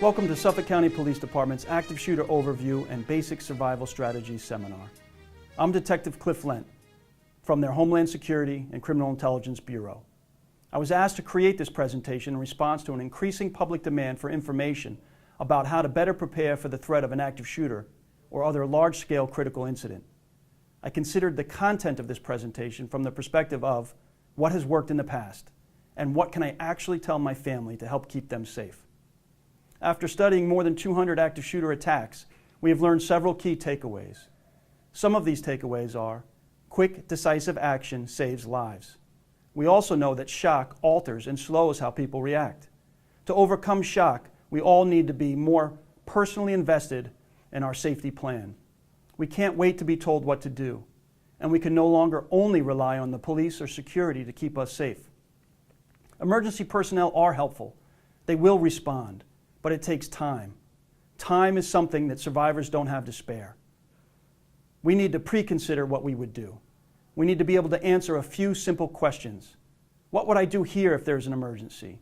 Welcome to Suffolk County Police Department's Active Shooter Overview and Basic Survival Strategies Seminar. I'm Detective Cliff Lent from their Homeland Security and Criminal Intelligence Bureau. I was asked to create this presentation in response to an increasing public demand for information about how to better prepare for the threat of an active shooter or other large-scale critical incident. I considered the content of this presentation from the perspective of what has worked in the past and what can I actually tell my family to help keep them safe. After studying more than 200 active shooter attacks, we have learned several key takeaways. Some of these takeaways are: quick, decisive action saves lives. We also know that shock alters and slows how people react. To overcome shock, we all need to be more personally invested in our safety plan. We can't wait to be told what to do, and we can no longer only rely on the police or security to keep us safe. Emergency personnel are helpful. They will respond. But it takes time. Time is something that survivors don't have to spare. We need to pre-consider what we would do. We need to be able to answer a few simple questions. What would I do here if there's an emergency?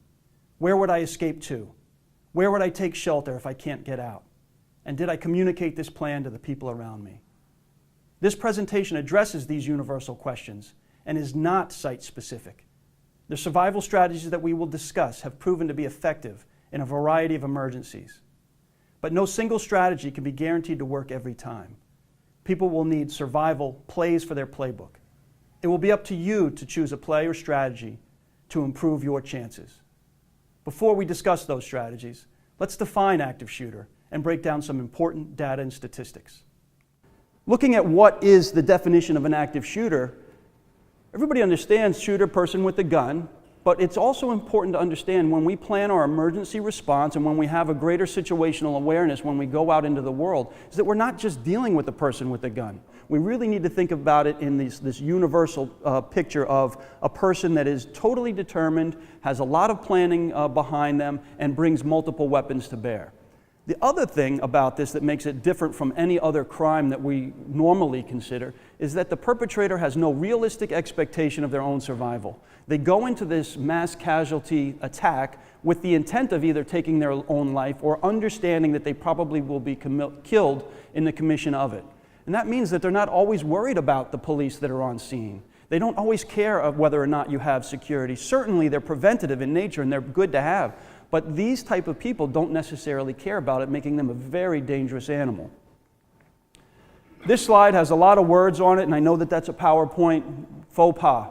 Where would I escape to? Where would I take shelter if I can't get out? And did I communicate this plan to the people around me? This presentation addresses these universal questions and is not site-specific. The survival strategies that we will discuss have proven to be effective in a variety of emergencies. But no single strategy can be guaranteed to work every time. People will need survival plays for their playbook. It will be up to you to choose a play or strategy to improve your chances. Before we discuss those strategies, let's define active shooter and break down some important data and statistics. Looking at what is the definition of an active shooter, everybody understands shooter, person with a gun. But it's also important to understand when we plan our emergency response and when we have a greater situational awareness when we go out into the world, is that we're not just dealing with the person with a gun. We really need to think about it in this universal picture of a person that is totally determined, has a lot of planning behind them, and brings multiple weapons to bear. The other thing about this that makes it different from any other crime that we normally consider is that the perpetrator has no realistic expectation of their own survival. They go into this mass casualty attack with the intent of either taking their own life or understanding that they probably will be killed in the commission of it. And that means that they're not always worried about the police that are on scene. They don't always care of whether or not you have security. Certainly they're preventative in nature and they're good to have. But these type of people don't necessarily care about it, making them a very dangerous animal. This slide has a lot of words on it, and I know that that's a PowerPoint faux pas.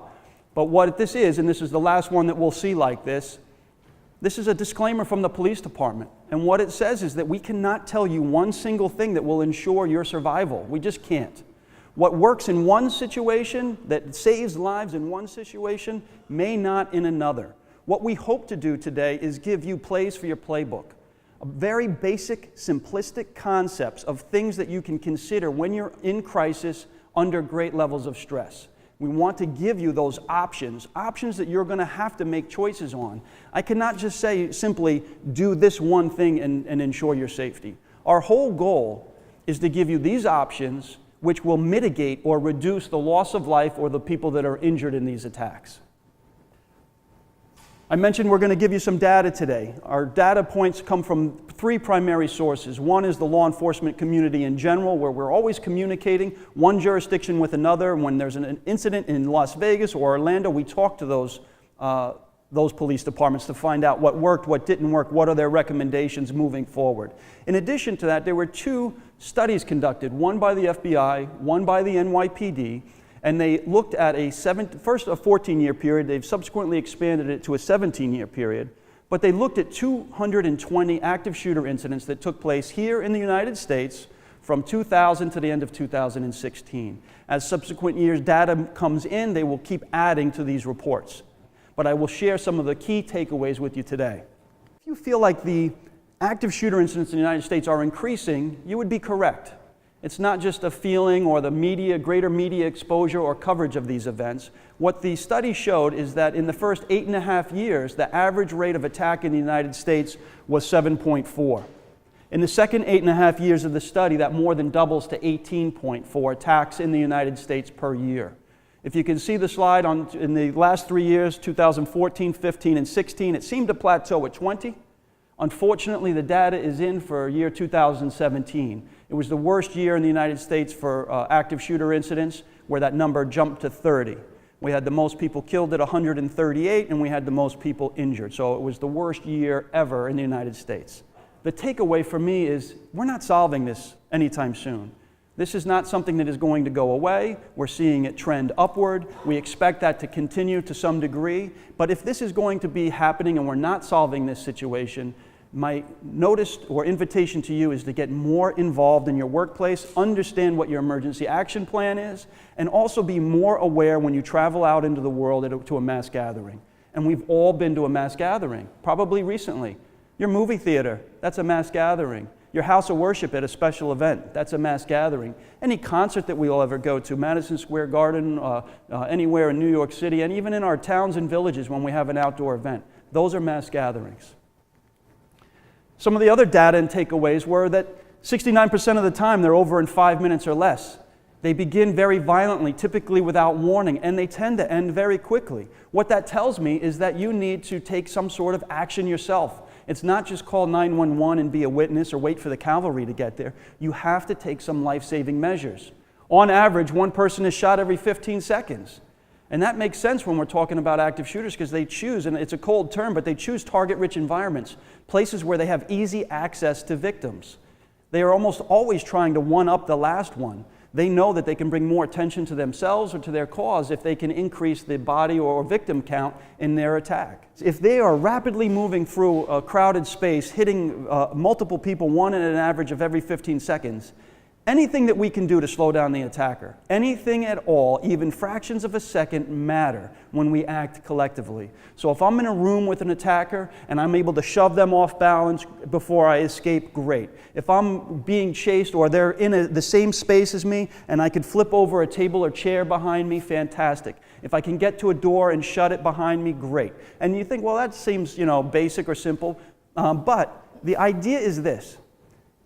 But what this is, and this is the last one that we'll see like this is a disclaimer from the police department. And what it says is that we cannot tell you one single thing that will ensure your survival. We just can't. What works in one situation, that saves lives in one situation, may not in another. What we hope to do today is give you plays for your playbook. Very basic, simplistic concepts of things that you can consider when you're in crisis under great levels of stress. We want to give you those options that you're going to have to make choices on. I cannot just say simply, do this one thing and ensure your safety. Our whole goal is to give you these options which will mitigate or reduce the loss of life or the people that are injured in these attacks. I mentioned we're going to give you some data today. Our data points come from three primary sources. One is the law enforcement community in general, where we're always communicating one jurisdiction with another. When there's an incident in Las Vegas or Orlando, we talk to those police departments to find out what worked, what didn't work, what are their recommendations moving forward. In addition to that, there were two studies conducted, one by the FBI, one by the NYPD, and they looked at first a 14-year period. They've subsequently expanded it to a 17-year period. But they looked at 220 active shooter incidents that took place here in the United States from 2000 to the end of 2016. As subsequent years' data comes in, they will keep adding to these reports. But I will share some of the key takeaways with you today. If you feel like the active shooter incidents in the United States are increasing, you would be correct. It's not just a feeling or the greater media exposure or coverage of these events. What the study showed is that in the first 8.5 years, the average rate of attack in the United States was 7.4. In the second 8.5 years of the study, that more than doubles to 18.4 attacks in the United States per year. If you can see the slide in the last 3 years, 2014, 15, and 16, it seemed to plateau at 20. Unfortunately, the data is in for year 2017. It was the worst year in the United States for active shooter incidents, where that number jumped to 30. We had the most people killed at 138, and we had the most people injured. So it was the worst year ever in the United States. The takeaway for me is we're not solving this anytime soon. This is not something that is going to go away. We're seeing it trend upward. We expect that to continue to some degree. But if this is going to be happening and we're not solving this situation, my notice or invitation to you is to get more involved in your workplace, understand what your emergency action plan is, and also be more aware when you travel out into the world to a mass gathering. And we've all been to a mass gathering, probably recently. Your movie theater, that's a mass gathering. Your house of worship at a special event, that's a mass gathering. Any concert that we'll ever go to, Madison Square Garden, anywhere in New York City, and even in our towns and villages when we have an outdoor event, those are mass gatherings. Some of the other data and takeaways were that 69% of the time they're over in 5 minutes or less. They begin very violently, typically without warning, and they tend to end very quickly. What that tells me is that you need to take some sort of action yourself. It's not just call 911 and be a witness or wait for the cavalry to get there. You have to take some life-saving measures. On average, one person is shot every 15 seconds. And that makes sense when we're talking about active shooters because they choose, and it's a cold term, but they choose target-rich environments, places where they have easy access to victims. They are almost always trying to one-up the last one. They know that they can bring more attention to themselves or to their cause if they can increase the body or victim count in their attack. If they are rapidly moving through a crowded space, hitting multiple people, one at an average of every 15 seconds, anything that we can do to slow down the attacker, anything at all, even fractions of a second, matter when we act collectively. So if I'm in a room with an attacker and I'm able to shove them off balance before I escape, great. If I'm being chased or they're in the same space as me and I could flip over a table or chair behind me, fantastic. If I can get to a door and shut it behind me, great. And you think, well, that seems, basic or simple, but the idea is this.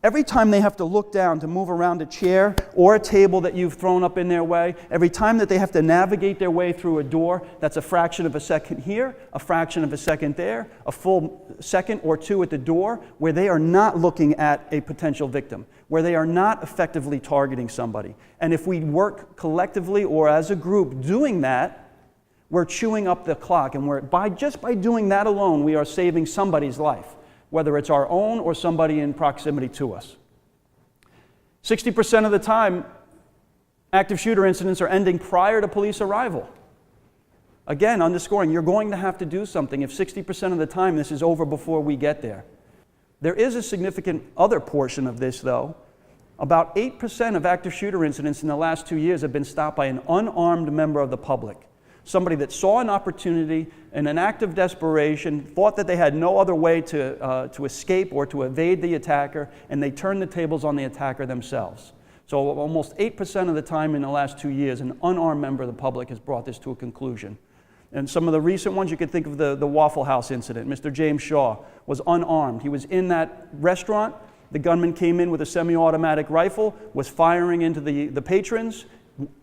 Every time they have to look down to move around a chair or a table that you've thrown up in their way, every time that they have to navigate their way through a door, that's a fraction of a second here, a fraction of a second there, a full second or two at the door, where they are not looking at a potential victim, where they are not effectively targeting somebody. And if we work collectively or as a group doing that, we're chewing up the clock, and just by doing that alone, we are saving somebody's life, whether it's our own or somebody in proximity to us. 60% of the time, active shooter incidents are ending prior to police arrival. Again, underscoring, you're going to have to do something if 60% of the time this is over before we get there. There is a significant other portion of this, though. About 8% of active shooter incidents in the last 2 years have been stopped by an unarmed member of the public. Somebody that saw an opportunity in an act of desperation, thought that they had no other way to escape or to evade the attacker, and they turned the tables on the attacker themselves. So almost 8% of the time in the last 2 years, an unarmed member of the public has brought this to a conclusion. And some of the recent ones, you could think of the Waffle House incident. Mr. James Shaw was unarmed. He was in that restaurant. The gunman came in with a semi-automatic rifle, was firing into the patrons,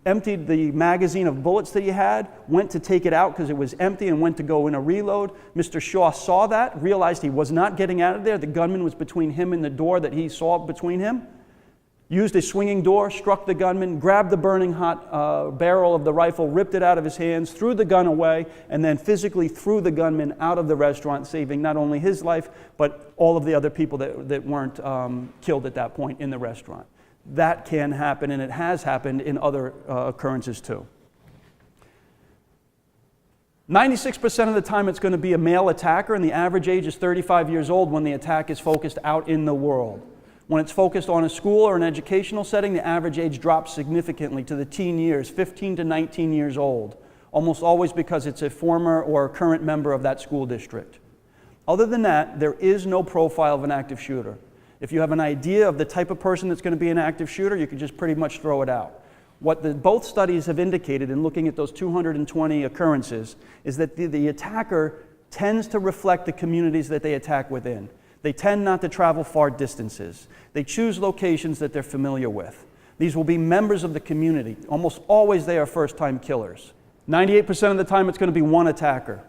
emptied the magazine of bullets that he had, went to take it out because it was empty and went to go in a reload. Mr. Shaw saw that, realized he was not getting out of there. The gunman was between him and the door that he saw between him. Used a swinging door, struck the gunman, grabbed the burning hot barrel of the rifle, ripped it out of his hands, threw the gun away, and then physically threw the gunman out of the restaurant, saving not only his life, but all of the other people that weren't killed at that point in the restaurant. That can happen, and it has happened in other occurrences too. 96% of the time it's going to be a male attacker, and the average age is 35 years old when the attack is focused out in the world. When it's focused on a school or an educational setting, the average age drops significantly to the teen years, 15 to 19 years old, almost always because it's a former or current member of that school district. Other than that, there is no profile of an active shooter. If you have an idea of the type of person that's going to be an active shooter, you can just pretty much throw it out. What both studies have indicated in looking at those 220 occurrences is that the attacker tends to reflect the communities that they attack within. They tend not to travel far distances. They choose locations that they're familiar with. These will be members of the community. Almost always they are first-time killers. 98% of the time it's going to be one attacker.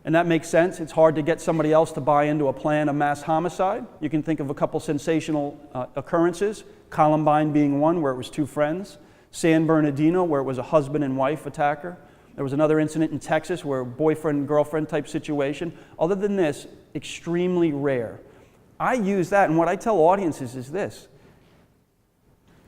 And that makes sense. It's hard to get somebody else to buy into a plan of mass homicide. You can think of a couple sensational occurrences, Columbine being one where it was two friends, San Bernardino where it was a husband and wife attacker. There was another incident in Texas where boyfriend and girlfriend type situation. Other than this, extremely rare. I use that, and what I tell audiences is this.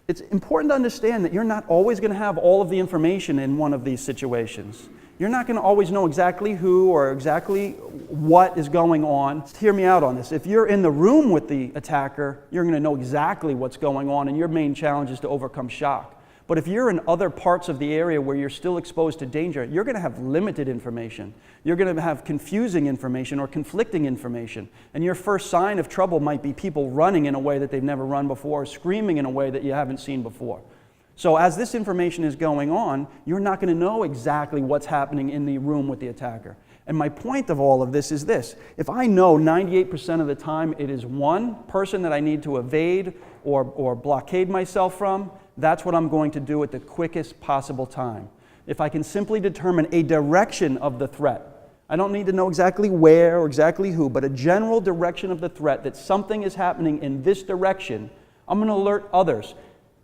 It's important to understand that you're not always going to have all of the information in one of these situations. You're not going to always know exactly who or exactly what is going on. Hear me out on this. If you're in the room with the attacker, you're going to know exactly what's going on, and your main challenge is to overcome shock. But if you're in other parts of the area where you're still exposed to danger, you're going to have limited information. You're going to have confusing information or conflicting information. And your first sign of trouble might be people running in a way that they've never run before, or screaming in a way that you haven't seen before. So as this information is going on, you're not going to know exactly what's happening in the room with the attacker. And my point of all of this is this. If I know 98% of the time it is one person that I need to evade or blockade myself from, that's what I'm going to do at the quickest possible time. If I can simply determine a direction of the threat, I don't need to know exactly where or exactly who, but a general direction of the threat, that something is happening in this direction, I'm going to alert others.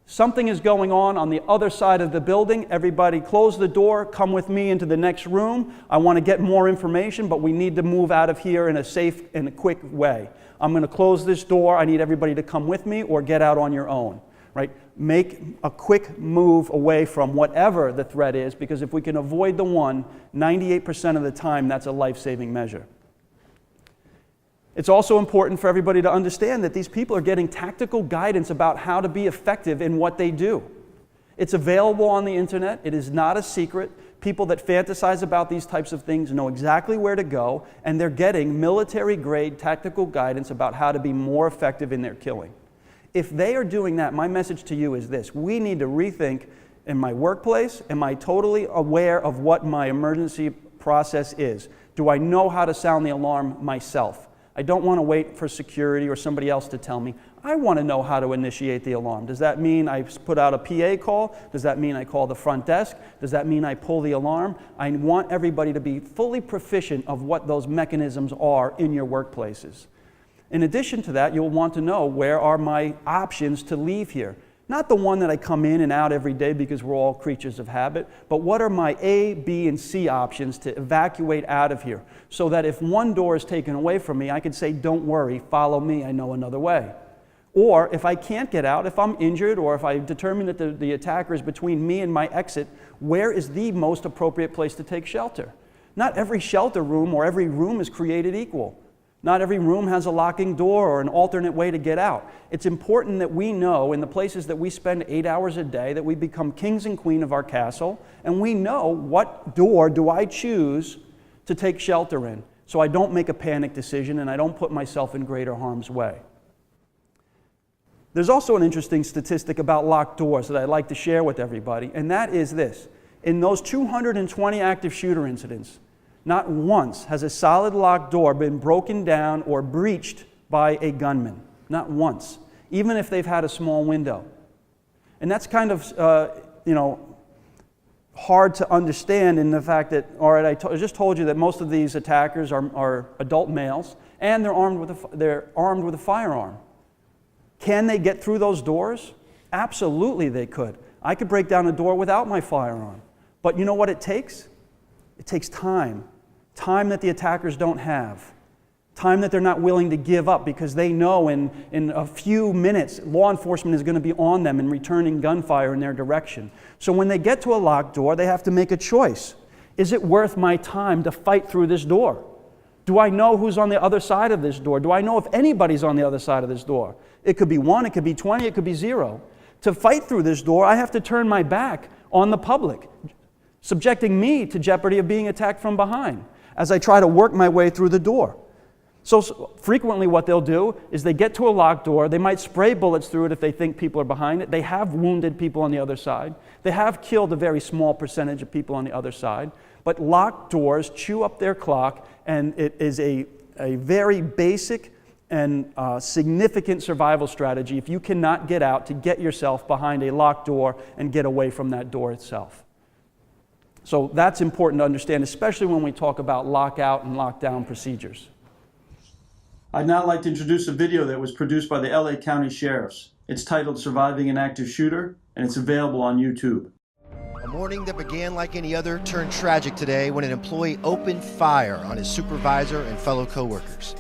Something is going on the other side of the building. Everybody close the door, come with me into the next room. I want to get more information, but we need to move out of here in a safe and a quick way. I'm going to close this door. I need everybody to come with me or get out on your own. Right? Make a quick move away from whatever the threat is, because if we can avoid the one, 98% of the time, that's a life-saving measure. It's also important for everybody to understand that these people are getting tactical guidance about how to be effective in what they do. It's available on the internet. It is not a secret. People that fantasize about these types of things know exactly where to go, and they're getting military-grade tactical guidance about how to be more effective in their killing. If they are doing that, my message to you is this. We need to rethink, in my workplace, am I totally aware of what my emergency process is? Do I know how to sound the alarm myself? I don't want to wait for security or somebody else to tell me. I want to know how to initiate the alarm. Does that mean I put out a PA call? Does that mean I call the front desk? Does that mean I pull the alarm? I want everybody to be fully proficient of what those mechanisms are in your workplaces. In addition to that, you'll want to know, where are my options to leave here? Not the one that I come in and out every day because we're all creatures of habit, but what are my A, B, and C options to evacuate out of here, so that if one door is taken away from me, I can say, don't worry, follow me, I know another way. Or if I can't get out, if I'm injured, or if I determine that the attacker is between me and my exit, where is the most appropriate place to take shelter? Not every shelter room or every room is created equal. Not every room has a locking door or an alternate way to get out. It's important that we know, in the places that we spend 8 hours a day, that we become kings and queen of our castle, and we know what door do I choose to take shelter in, so I don't make a panic decision and I don't put myself in greater harm's way. There's also an interesting statistic about locked doors that I'd like to share with everybody, and that is this. In those 220 active shooter incidents, not once has a solid locked door been broken down or breached by a gunman. Not once, even if they've had a small window. And that's kind of, hard to understand in the fact that, all right, I just told you that most of these attackers are adult males, and they're armed with a firearm. Can they get through those doors? Absolutely they could. I could break down a door without my firearm. But you know what it takes? It takes time. Time that the attackers don't have. Time that they're not willing to give up, because they know in a few minutes law enforcement is going to be on them and returning gunfire in their direction. So when they get to a locked door, they have to make a choice. Is it worth my time to fight through this door? Do I know who's on the other side of this door? Do I know if anybody's on the other side of this door? It could be 1, it could be 20, it could be 0. To fight through this door, I have to turn my back on the public, subjecting me to jeopardy of being attacked from behind as I try to work my way through the door. So frequently what they'll do is they get to a locked door, they might spray bullets through it if they think people are behind it. They have wounded people on the other side. They have killed a very small percentage of people on the other side. But locked doors chew up their clock, and it is a very basic and significant survival strategy if you cannot get out, to get yourself behind a locked door and get away from that door itself. So that's important to understand, especially when we talk about lockout and lockdown procedures. I'd now like to introduce a video that was produced by the LA County Sheriffs. It's titled Surviving an Active Shooter, and it's available on YouTube. A morning that began like any other turned tragic today when an employee opened fire on his supervisor and fellow coworkers.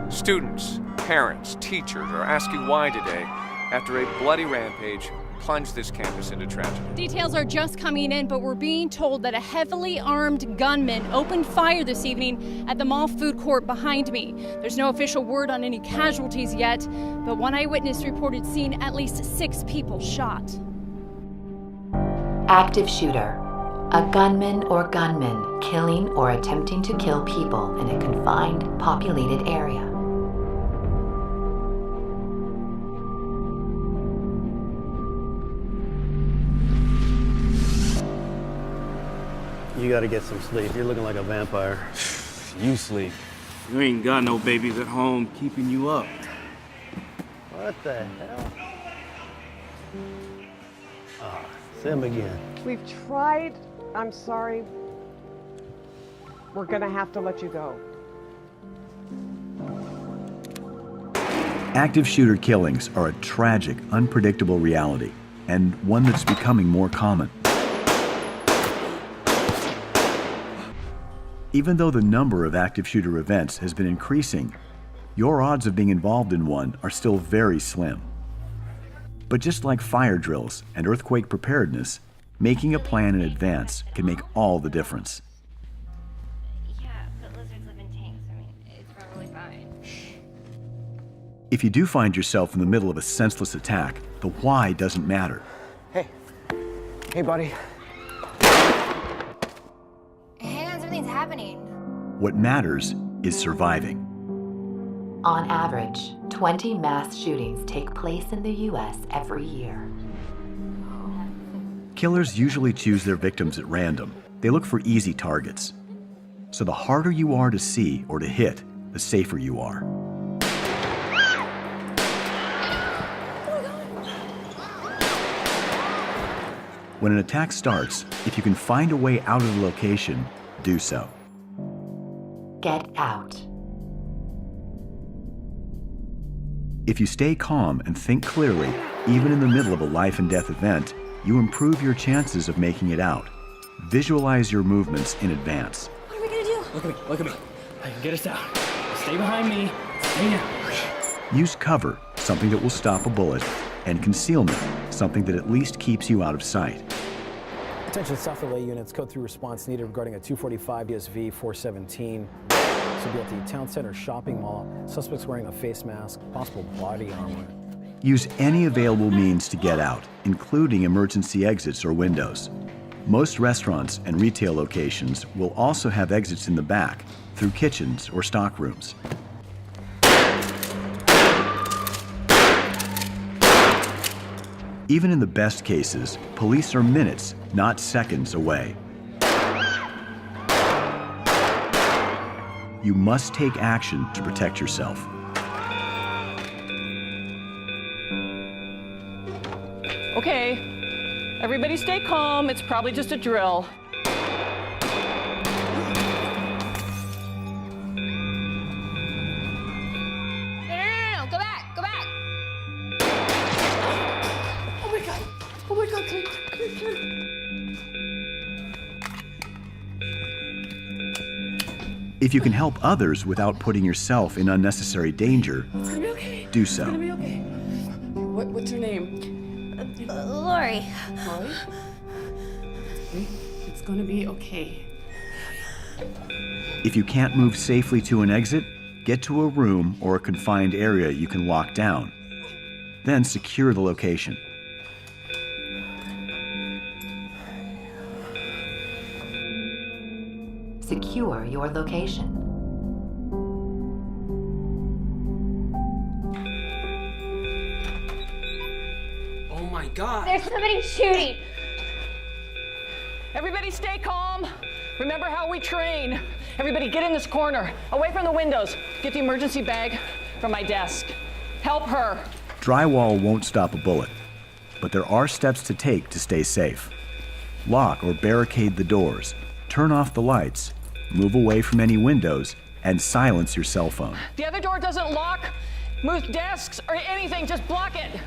Students, parents, teachers are asking why today, after a bloody rampage, plunged this campus into tragedy. Details are just coming in, but we're being told that a heavily armed gunman opened fire this evening at the mall food court behind me. There's no official word on any casualties yet, but one eyewitness reported seeing at least 6 people shot. Active shooter. A gunman or gunmen killing or attempting to kill people in a confined, populated area. You gotta get some sleep. You're looking like a vampire. You sleep. You ain't got no babies at home keeping you up. What the hell? Ah, it's him again. We've tried. I'm sorry. We're gonna have to let you go. Active shooter killings are a tragic, unpredictable reality, and one that's becoming more common. Even though the number of active shooter events has been increasing, your odds of being involved in one are still very slim. But just like fire drills and earthquake preparedness, making a plan in advance can make all the difference. Yeah, but lizards live in tanks. I mean, it's probably fine. If you do find yourself in the middle of a senseless attack, the why doesn't matter. Hey, buddy. Hang on, something's happening. What matters is surviving. On average, 20 mass shootings take place in the U.S. every year. Killers usually choose their victims at random. They look for easy targets. So the harder you are to see or to hit, the safer you are. When an attack starts, if you can find a way out of the location, do so. Get out. If you stay calm and think clearly, even in the middle of a life and death event, you improve your chances of making it out. Visualize your movements in advance. What are we gonna do? Look at me. I can get us out. Stay behind me. Stay down. Use cover, something that will stop a bullet, and concealment, something that at least keeps you out of sight. Attention South LA units, code 3 response needed regarding a 245 DSV 417. This will be at the Town Center shopping mall. Suspects wearing a face mask, possible body armor. Use any available means to get out, including emergency exits or windows. Most restaurants and retail locations will also have exits in the back, through kitchens or stock rooms. Even in the best cases, police are minutes, not seconds away. You must take action to protect yourself. Okay, everybody stay calm. It's probably just a drill. No, go back, go back. Oh my God, come here. If you can help others without putting yourself in unnecessary danger, It's gonna be okay. do It's so. gonna be okay. What's your name? Lori. Lori? It's gonna be okay. If you can't move safely to an exit, get to a room or a confined area you can lock down. Then secure the location. Secure your location. Oh my God. There's somebody shooting. Everybody stay calm. Remember how we train. Everybody get in this corner, away from the windows. Get the emergency bag from my desk. Help her. Drywall won't stop a bullet, but there are steps to take to stay safe. Lock or barricade the doors, turn off the lights, move away from any windows, and silence your cell phone. The other door doesn't lock, move desks, or anything, just block it.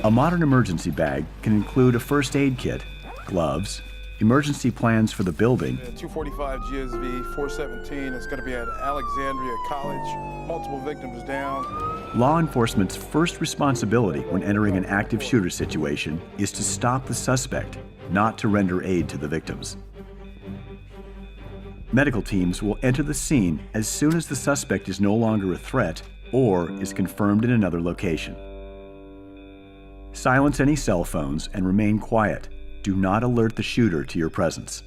A modern emergency bag can include a first aid kit, gloves, emergency plans for the building, 245 GSV 417 is going to be at Alexandria College. Multiple victims down. Law enforcement's first responsibility when entering an active shooter situation is to stop the suspect, not to render aid to the victims. Medical teams will enter the scene as soon as the suspect is no longer a threat or is confirmed in another location. Silence any cell phones and remain quiet. Do not alert the shooter to your presence.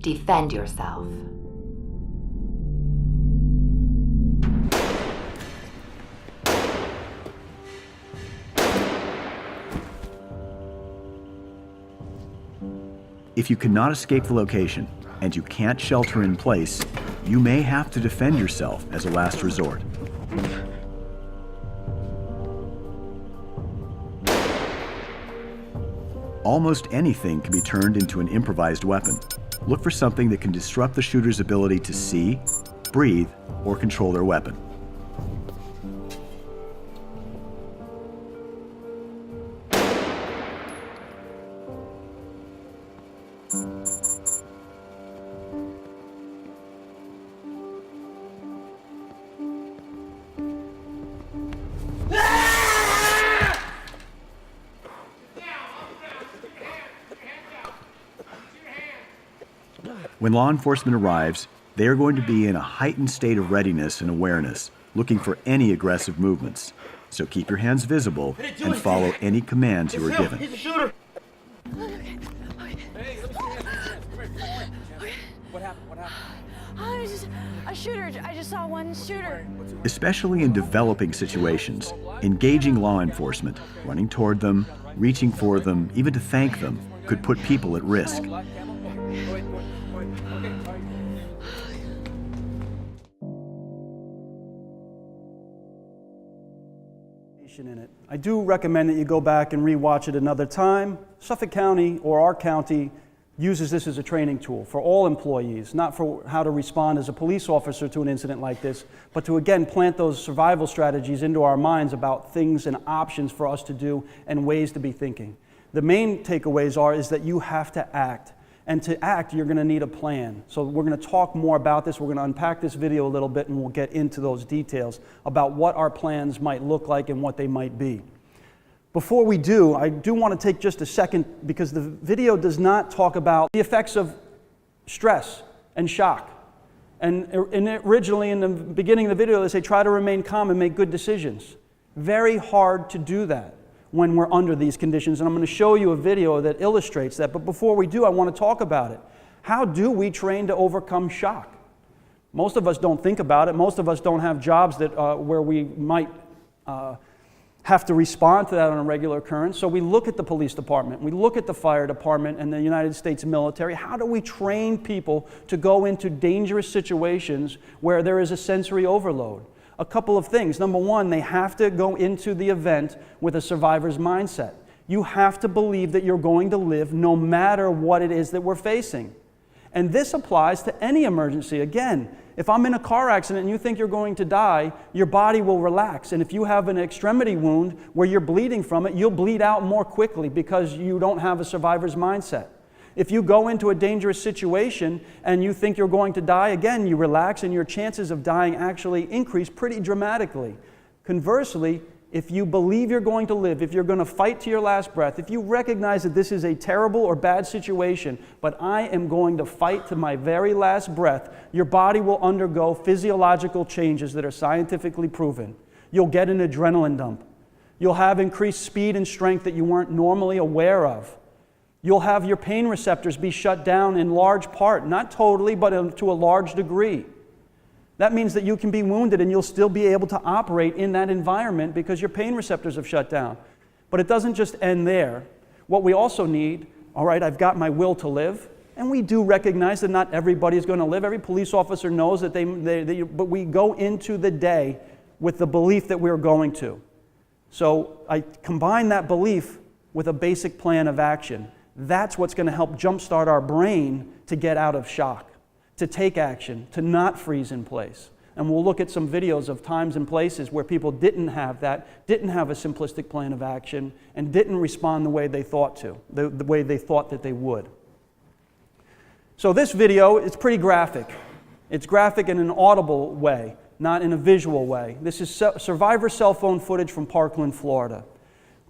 Defend yourself. If you cannot escape the location and you can't shelter in place, you may have to defend yourself as a last resort. Almost anything can be turned into an improvised weapon. Look for something that can disrupt the shooter's ability to see, breathe, or control their weapon. When law enforcement arrives, they are going to be in a heightened state of readiness and awareness, looking for any aggressive movements. So keep your hands visible and follow any commands you are given. He's a shooter. What happened? Oh, it was just a shooter. I just saw one shooter. Especially in developing situations, engaging law enforcement, running toward them, reaching for them, even to thank them, could put people at risk. In it. I do recommend that you go back and re-watch it another time. Suffolk County or our county uses this as a training tool for all employees, not for how to respond as a police officer to an incident like this, but to again plant those survival strategies into our minds about things and options for us to do and ways to be thinking. The main takeaways is that you have to act. And to act, you're going to need a plan. So we're going to talk more about this. We're going to unpack this video a little bit, and we'll get into those details about what our plans might look like and what they might be. Before we do, I do want to take just a second, because the video does not talk about the effects of stress and shock. And originally, in the beginning of the video, they say, try to remain calm and make good decisions. Very hard to do that when we're under these conditions, and I'm going to show you a video that illustrates that. But before we do, I want to talk about it. How do we train to overcome shock? Most of us don't think about it. Most of us don't have jobs that where we might have to respond to that on a regular occurrence. So we look at the police department, we look at the fire department and the United States military. How do we train people to go into dangerous situations where there is a sensory overload? A couple of things. Number one, they have to go into the event with a survivor's mindset. You have to believe that you're going to live no matter what it is that we're facing. And this applies to any emergency. Again, if I'm in a car accident and you think you're going to die, your body will relax. And if you have an extremity wound where you're bleeding from it, you'll bleed out more quickly because you don't have a survivor's mindset. If you go into a dangerous situation and you think you're going to die, again, you relax and your chances of dying actually increase pretty dramatically. Conversely, if you believe you're going to live, if you're going to fight to your last breath, if you recognize that this is a terrible or bad situation, but I am going to fight to my very last breath, your body will undergo physiological changes that are scientifically proven. You'll get an adrenaline dump. You'll have increased speed and strength that you weren't normally aware of. You'll have your pain receptors be shut down in large part, not totally, but to a large degree. That means that you can be wounded and you'll still be able to operate in that environment because your pain receptors have shut down. But it doesn't just end there. What we also need, all right, I've got my will to live, and we do recognize that not everybody is going to live. Every police officer knows that but we go into the day with the belief that we're going to. So I combine that belief with a basic plan of action. That's what's going to help jumpstart our brain to get out of shock, to take action, to not freeze in place. And we'll look at some videos of times and places where people didn't have that, didn't have a simplistic plan of action, and didn't respond the way they thought to, the way they thought that they would. So this video is pretty graphic. It's graphic in an audible way, not in a visual way. This is survivor cell phone footage from Parkland, Florida.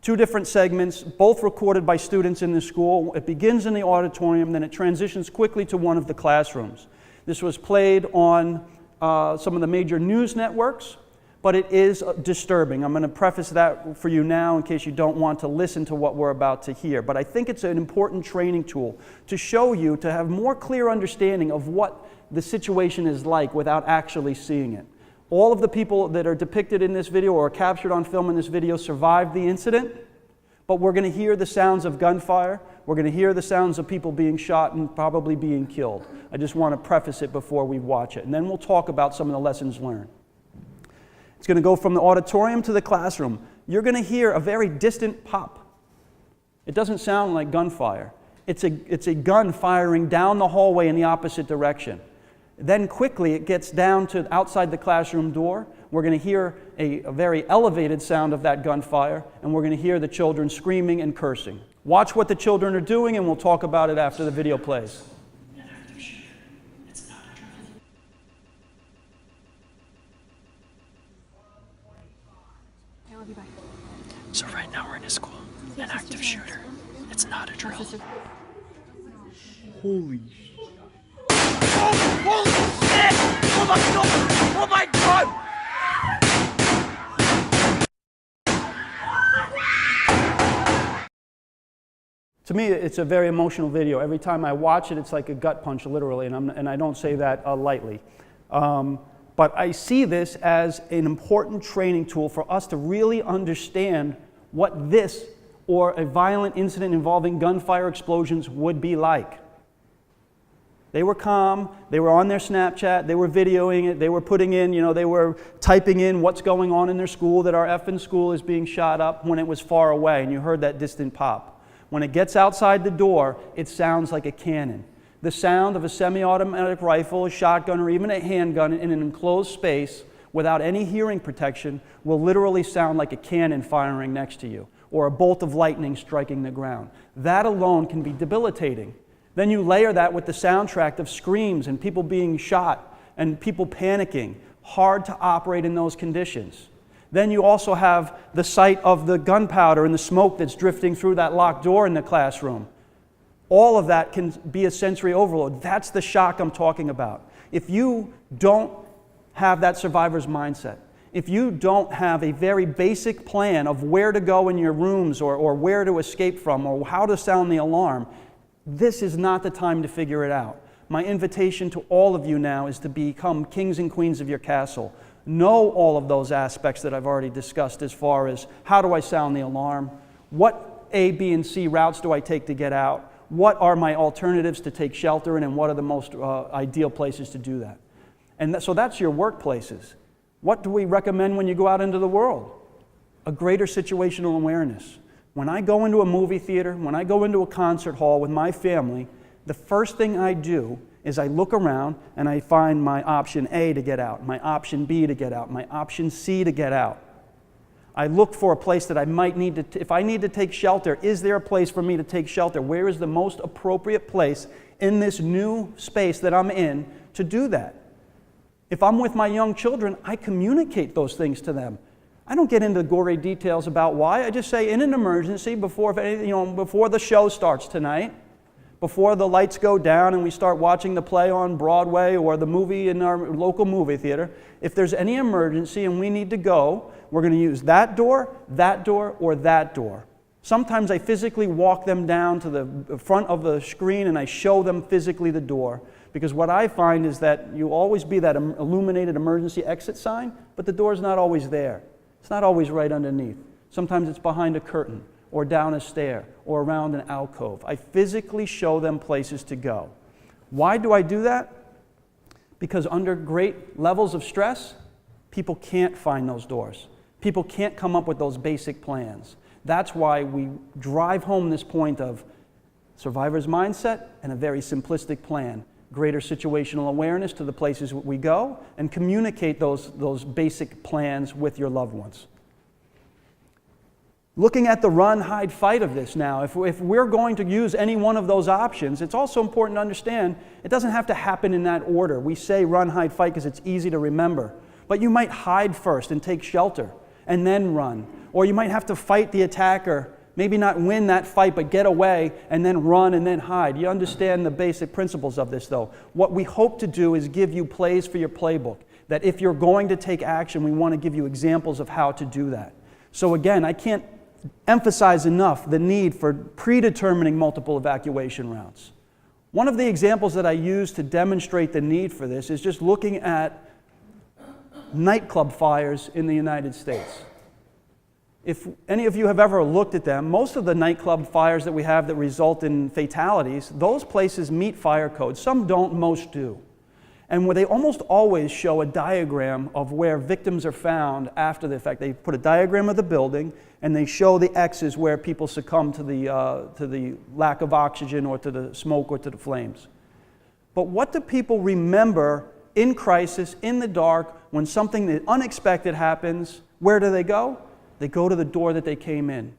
2 different segments, both recorded by students in the school. It begins in the auditorium, then it transitions quickly to one of the classrooms. This was played on some of the major news networks, but it is disturbing. I'm going to preface that for you now in case you don't want to listen to what we're about to hear. But I think it's an important training tool to show you, to have more clear understanding of what the situation is like without actually seeing it. All of the people that are depicted in this video or are captured on film in this video survived the incident, but we're going to hear the sounds of gunfire. We're going to hear the sounds of people being shot and probably being killed. I just want to preface it before we watch it, and then we'll talk about some of the lessons learned. It's going to go from the auditorium to the classroom. You're going to hear a very distant pop. It doesn't sound like gunfire. It's a gun firing down the hallway in the opposite direction. Then quickly it gets down to outside the classroom door. We're going to hear a very elevated sound of that gunfire, and we're going to hear the children screaming and cursing. Watch what the children are doing, and we'll talk about it after the video plays. So right now we're in a school. An active shooter. It's not a drill. Holy shit. Oh, holy shit! Oh my god! Oh my god! To me, it's a very emotional video. Every time I watch it, it's like a gut punch, literally, and I don't say that lightly. But I see this as an important training tool for us to really understand what this or a violent incident involving gunfire explosions would be like. They were calm, they were on their Snapchat, they were videoing it, they were putting in, they were typing in what's going on in their school, that our effing school is being shot up, when it was far away, and you heard that distant pop. When it gets outside the door, it sounds like a cannon. The sound of a semi-automatic rifle, a shotgun, or even a handgun in an enclosed space without any hearing protection will literally sound like a cannon firing next to you, or a bolt of lightning striking the ground. That alone can be debilitating. Then you layer that with the soundtrack of screams and people being shot and people panicking. Hard to operate in those conditions. Then you also have the sight of the gunpowder and the smoke that's drifting through that locked door in the classroom. All of that can be a sensory overload. That's the shock I'm talking about. If you don't have that survivor's mindset, if you don't have a very basic plan of where to go in your rooms or where to escape from or how to sound the alarm, this is not the time to figure it out. My invitation to all of you now is to become kings and queens of your castle. Know all of those aspects that I've already discussed as far as how do I sound the alarm, what A, B, and C routes do I take to get out, what are my alternatives to take shelter in, and what are the most ideal places to do that. And so that's your workplaces. What do we recommend when you go out into the world? A greater situational awareness. When I go into a movie theater, when I go into a concert hall with my family, the first thing I do is I look around and I find my option A to get out, my option B to get out, my option C to get out. I look for a place that I might need to, if I need to take shelter, is there a place for me to take shelter? Where is the most appropriate place in this new space that I'm in to do that? If I'm with my young children, I communicate those things to them. I don't get into gory details about why. I just say, in an emergency, before the show starts tonight, before the lights go down and we start watching the play on Broadway or the movie in our local movie theater, if there's any emergency and we need to go, we're going to use that door, or that door. Sometimes I physically walk them down to the front of the screen and I show them physically the door. Because what I find is that you always be that illuminated emergency exit sign, but the door's not always there. It's not always right underneath. Sometimes it's behind a curtain, or down a stair, or around an alcove. I physically show them places to go. Why do I do that? Because under great levels of stress, people can't find those doors. People can't come up with those basic plans. That's why we drive home this point of survivor's mindset and a very simplistic plan. Greater situational awareness to the places we go, and communicate those basic plans with your loved ones. Looking at the run, hide, fight of this now, if we're going to use any one of those options, it's also important to understand it doesn't have to happen in that order. We say run, hide, fight because it's easy to remember. But you might hide first and take shelter, and then run. Or you might have to fight the attacker, maybe not win that fight, but get away, and then run and then hide. You understand the basic principles of this, though. What we hope to do is give you plays for your playbook, that if you're going to take action, we want to give you examples of how to do that. So again, I can't emphasize enough the need for predetermining multiple evacuation routes. One of the examples that I use to demonstrate the need for this is just looking at nightclub fires in the United States. If any of you have ever looked at them, most of the nightclub fires that we have that result in fatalities, those places meet fire codes. Some don't, most do. And where they almost always show a diagram of where victims are found after the fact. They put a diagram of the building, and they show the X's where people succumb to the lack of oxygen or to the smoke or to the flames. But what do people remember in crisis, in the dark, when something unexpected happens? Where do they go? They go to the door that they came in.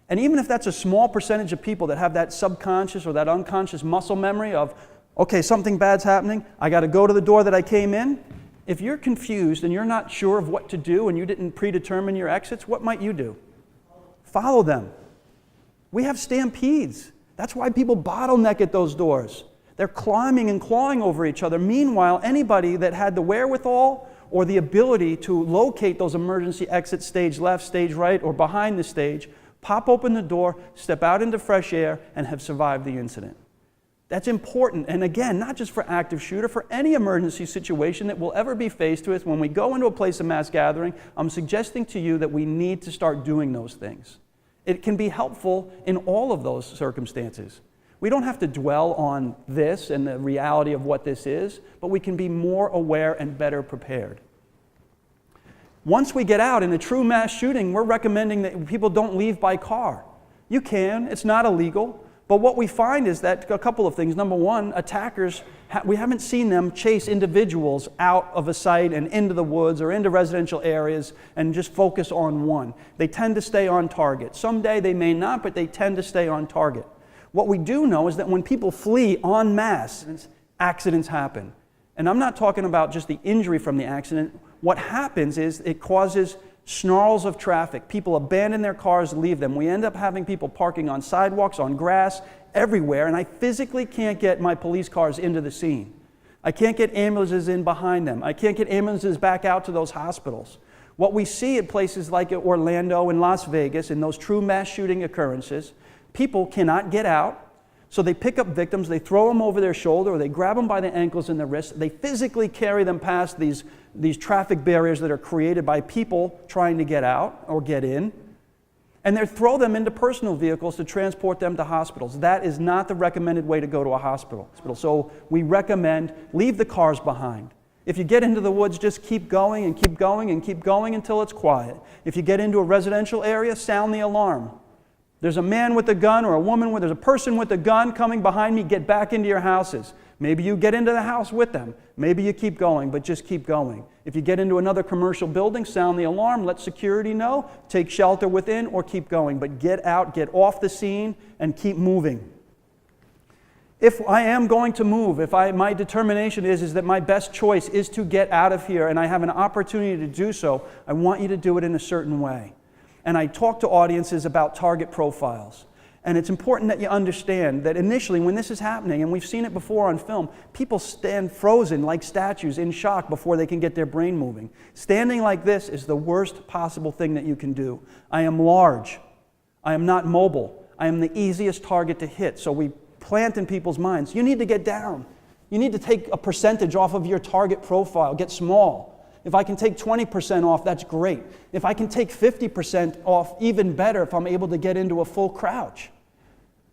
And even if that's a small percentage of people that have that subconscious or that unconscious muscle memory of, okay, something bad's happening, I got to go to the door that I came in. If you're confused and you're not sure of what to do and you didn't predetermine your exits, what might you do? Follow them. We have stampedes. That's why people bottleneck at those doors. They're climbing and clawing over each other. Meanwhile, anybody that had the wherewithal or the ability to locate those emergency exits, stage left, stage right, or behind the stage, pop open the door, step out into fresh air, and have survived the incident. That's important, and again, not just for active shooter, for any emergency situation that we'll ever be faced with. When we go into a place of mass gathering, I'm suggesting to you that we need to start doing those things. It can be helpful in all of those circumstances. We don't have to dwell on this and the reality of what this is, but we can be more aware and better prepared. Once we get out in a true mass shooting, we're recommending that people don't leave by car. You can, it's not illegal. But what we find is that a couple of things. Number one, attackers, we haven't seen them chase individuals out of a site and into the woods or into residential areas and just focus on one. They tend to stay on target. Someday they may not, but they tend to stay on target. What we do know is that when people flee en masse, accidents happen. And I'm not talking about just the injury from the accident. What happens is it causes snarls of traffic. People abandon their cars, leave them. We end up having people parking on sidewalks, on grass, everywhere, and I physically can't get my police cars into the scene. I can't get ambulances in behind them. I can't get ambulances back out to those hospitals. What we see at places like Orlando and Las Vegas, in those true mass shooting occurrences, people cannot get out, so they pick up victims, they throw them over their shoulder, or they grab them by the ankles and the wrists. They physically carry them past these traffic barriers that are created by people trying to get out or get in, and they throw them into personal vehicles to transport them to hospitals. That is not the recommended way to go to a hospital. So we recommend leave the cars behind. If you get into the woods, just keep going and keep going and keep going until it's quiet. If you get into a residential area, sound the alarm. There's a man with a gun or a woman there's a person with a gun coming behind me, get back into your houses. Maybe you get into the house with them. Maybe you keep going, but just keep going. If you get into another commercial building, sound the alarm, let security know, take shelter within, or keep going. But get out, get off the scene, and keep moving. If I am going to move, my determination is that my best choice is to get out of here, and I have an opportunity to do so, I want you to do it in a certain way. And I talk to audiences about target profiles. And it's important that you understand that initially when this is happening, and we've seen it before on film, people stand frozen like statues in shock before they can get their brain moving. Standing like this is the worst possible thing that you can do. I am large. I am not mobile. I am the easiest target to hit. So we plant in people's minds, you need to get down. You need to take a percentage off of your target profile, get small. If I can take 20% off, that's great. If I can take 50% off, even better if I'm able to get into a full crouch.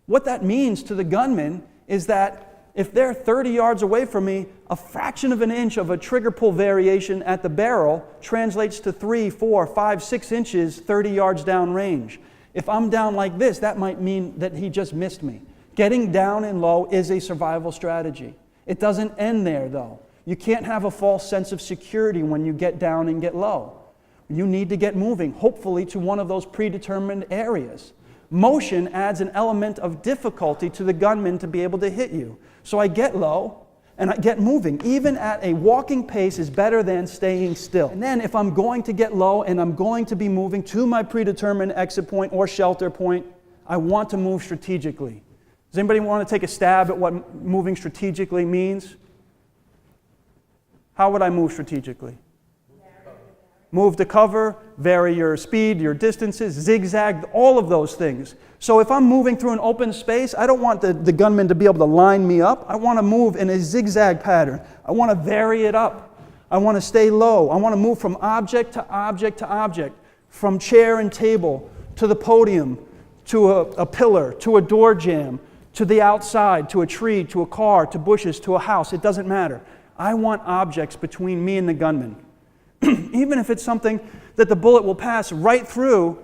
What that means to the gunman is that if they're 30 yards away from me, a fraction of an inch of a trigger pull variation at the barrel translates to 3, 4, 5, 6 inches 30 yards down range. If I'm down like this, that might mean that he just missed me. Getting down and low is a survival strategy. It doesn't end there, though. You can't have a false sense of security when you get down and get low. You need to get moving, hopefully to one of those predetermined areas. Motion adds an element of difficulty to the gunman to be able to hit you. So I get low and I get moving. Even at a walking pace is better than staying still. And then if I'm going to get low and I'm going to be moving to my predetermined exit point or shelter point, I want to move strategically. Does anybody want to take a stab at what moving strategically means? How would I move strategically? Move to cover, vary your speed, your distances, zigzag, all of those things. So if I'm moving through an open space, I don't want the gunman to be able to line me up. I want to move in a zigzag pattern. I want to vary it up. I want to stay low. I want to move from object to object to object, from chair and table to the podium, to a pillar, to a door jamb, to the outside, to a tree, to a car, to bushes, to a house. It doesn't matter. I want objects between me and the gunman. Even if it's something that the bullet will pass right through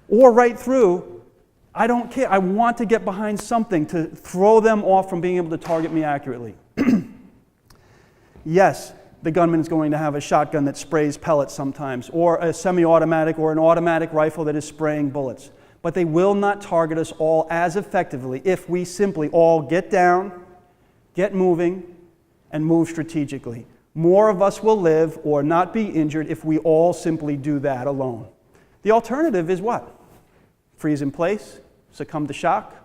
or right through, I don't care. I want to get behind something to throw them off from being able to target me accurately. Yes, the gunman is going to have a shotgun that sprays pellets sometimes, or a semi-automatic or an automatic rifle that is spraying bullets. But they will not target us all as effectively if we simply all get down, get moving, and move strategically. More of us will live or not be injured if we all simply do that alone. The alternative is what? Freeze in place, succumb to shock,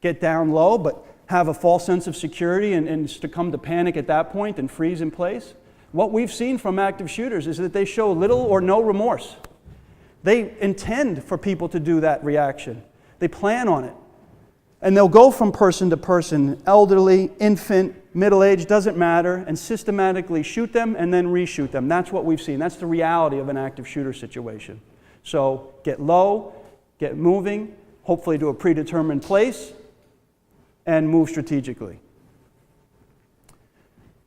get down low, but have a false sense of security and succumb to panic at that point and freeze in place. What we've seen from active shooters is that they show little or no remorse. They intend for people to do that reaction. They plan on it. And they'll go from person to person, elderly, infant, middle-aged, doesn't matter, and systematically shoot them and then reshoot them. That's what we've seen. That's the reality of an active shooter situation. So get low, get moving, hopefully to a predetermined place, and move strategically.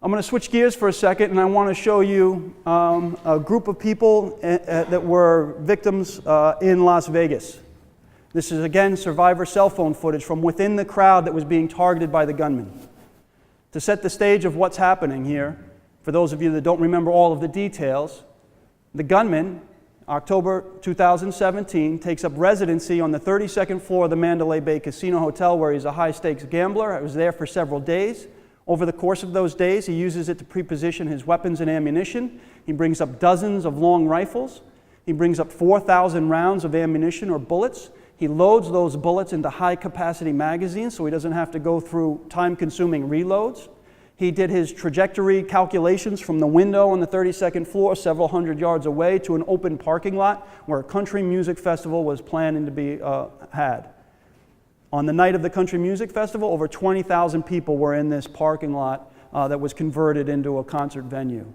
I'm going to switch gears for a second, and I want to show you a group of people that were victims in Las Vegas. This is, again, survivor cell phone footage from within the crowd that was being targeted by the gunman. To set the stage of what's happening here, for those of you that don't remember all of the details, the gunman, October 2017, takes up residency on the 32nd floor of the Mandalay Bay Casino Hotel, where he's a high-stakes gambler. I was there for several days. Over the course of those days, he uses it to preposition his weapons and ammunition. He brings up dozens of long rifles. He brings up 4,000 rounds of ammunition or bullets. He loads those bullets into high-capacity magazines so he doesn't have to go through time-consuming reloads. He did his trajectory calculations from the window on the 32nd floor, several hundred yards away, to an open parking lot where a country music festival was planning to be had. On the night of the country music festival, over 20,000 people were in this parking lot that was converted into a concert venue.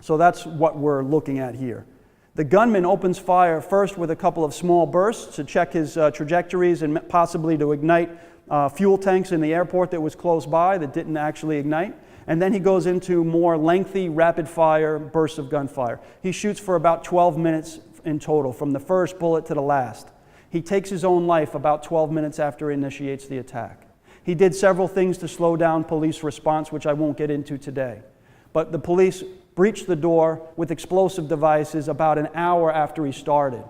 So that's what we're looking at here. The gunman opens fire first with a couple of small bursts to check his trajectories and possibly to ignite fuel tanks in the airport that was close by that didn't actually ignite. And then he goes into more lengthy, rapid-fire bursts of gunfire. He shoots for about 12 minutes in total, from the first bullet to the last. He takes his own life about 12 minutes after he initiates the attack. He did several things to slow down police response, which I won't get into today. But the police breached the door with explosive devices about an hour after he started.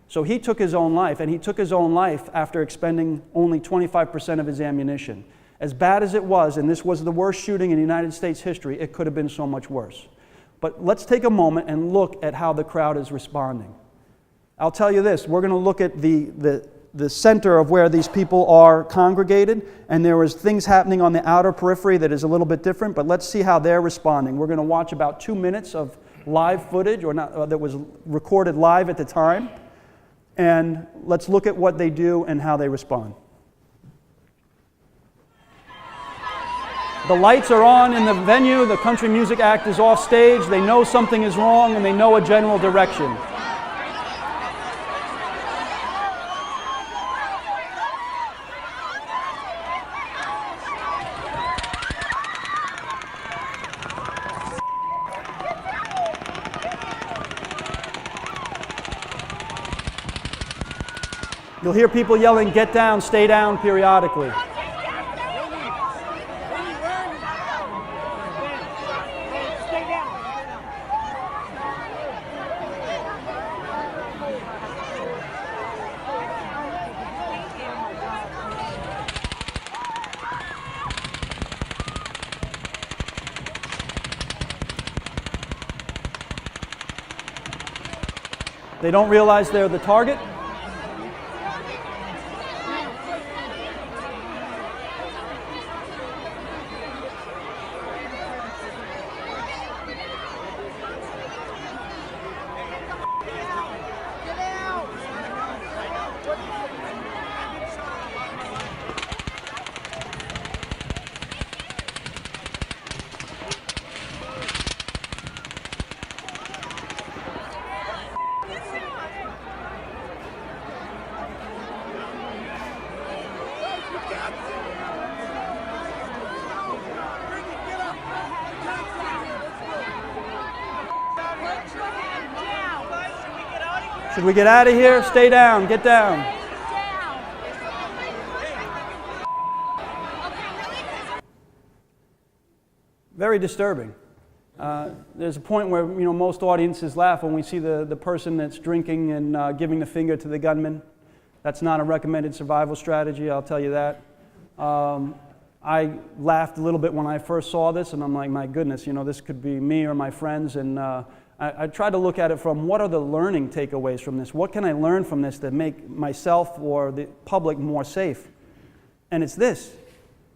So he took his own life, and he took his own life after expending only 25% of his ammunition. As bad as it was, and this was the worst shooting in United States history, it could have been so much worse. But let's take a moment and look at how the crowd is responding. I'll tell you this, we're going to look at the the center of where these people are congregated, and there was things happening on the outer periphery that is a little bit different, but let's see how they're responding. We're going to watch about 2 minutes of live footage, or not, that was recorded live at the time, and let's look at what they do and how they respond. The lights are on in the venue, the Country Music Act is off stage, they know something is wrong, and they know a general direction. You'll hear people yelling, "Get down, stay down," periodically. They don't realize they're the target. Should we get out of here? Stay down, get down. Very disturbing. There's a point where most audiences laugh when we see the person that's drinking and giving the finger to the gunman. That's not a recommended survival strategy, I'll tell you that. I laughed a little bit when I first saw this, and I'm like, my goodness, this could be me or my friends, and I try to look at it from what are the learning takeaways from this? What can I learn from this that make myself or the public more safe? And it's this.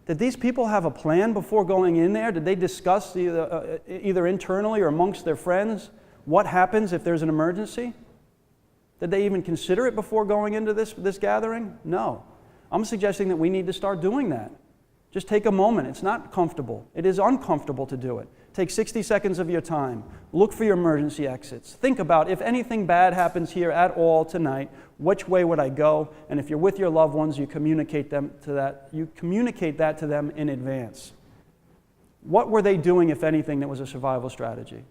Did these people have a plan before going in there? Did they discuss either internally or amongst their friends what happens if there's an emergency? Did they even consider it before going into this gathering? No. I'm suggesting that we need to start doing that. Just take a moment. It's not comfortable. It is uncomfortable to do it. Take 60 seconds of your time. Look for your emergency exits. Think about if anything bad happens here at all tonight, which way would I go? And if you're with your loved ones, you communicate that to them in advance. What were they doing, if anything, that was a survival strategy?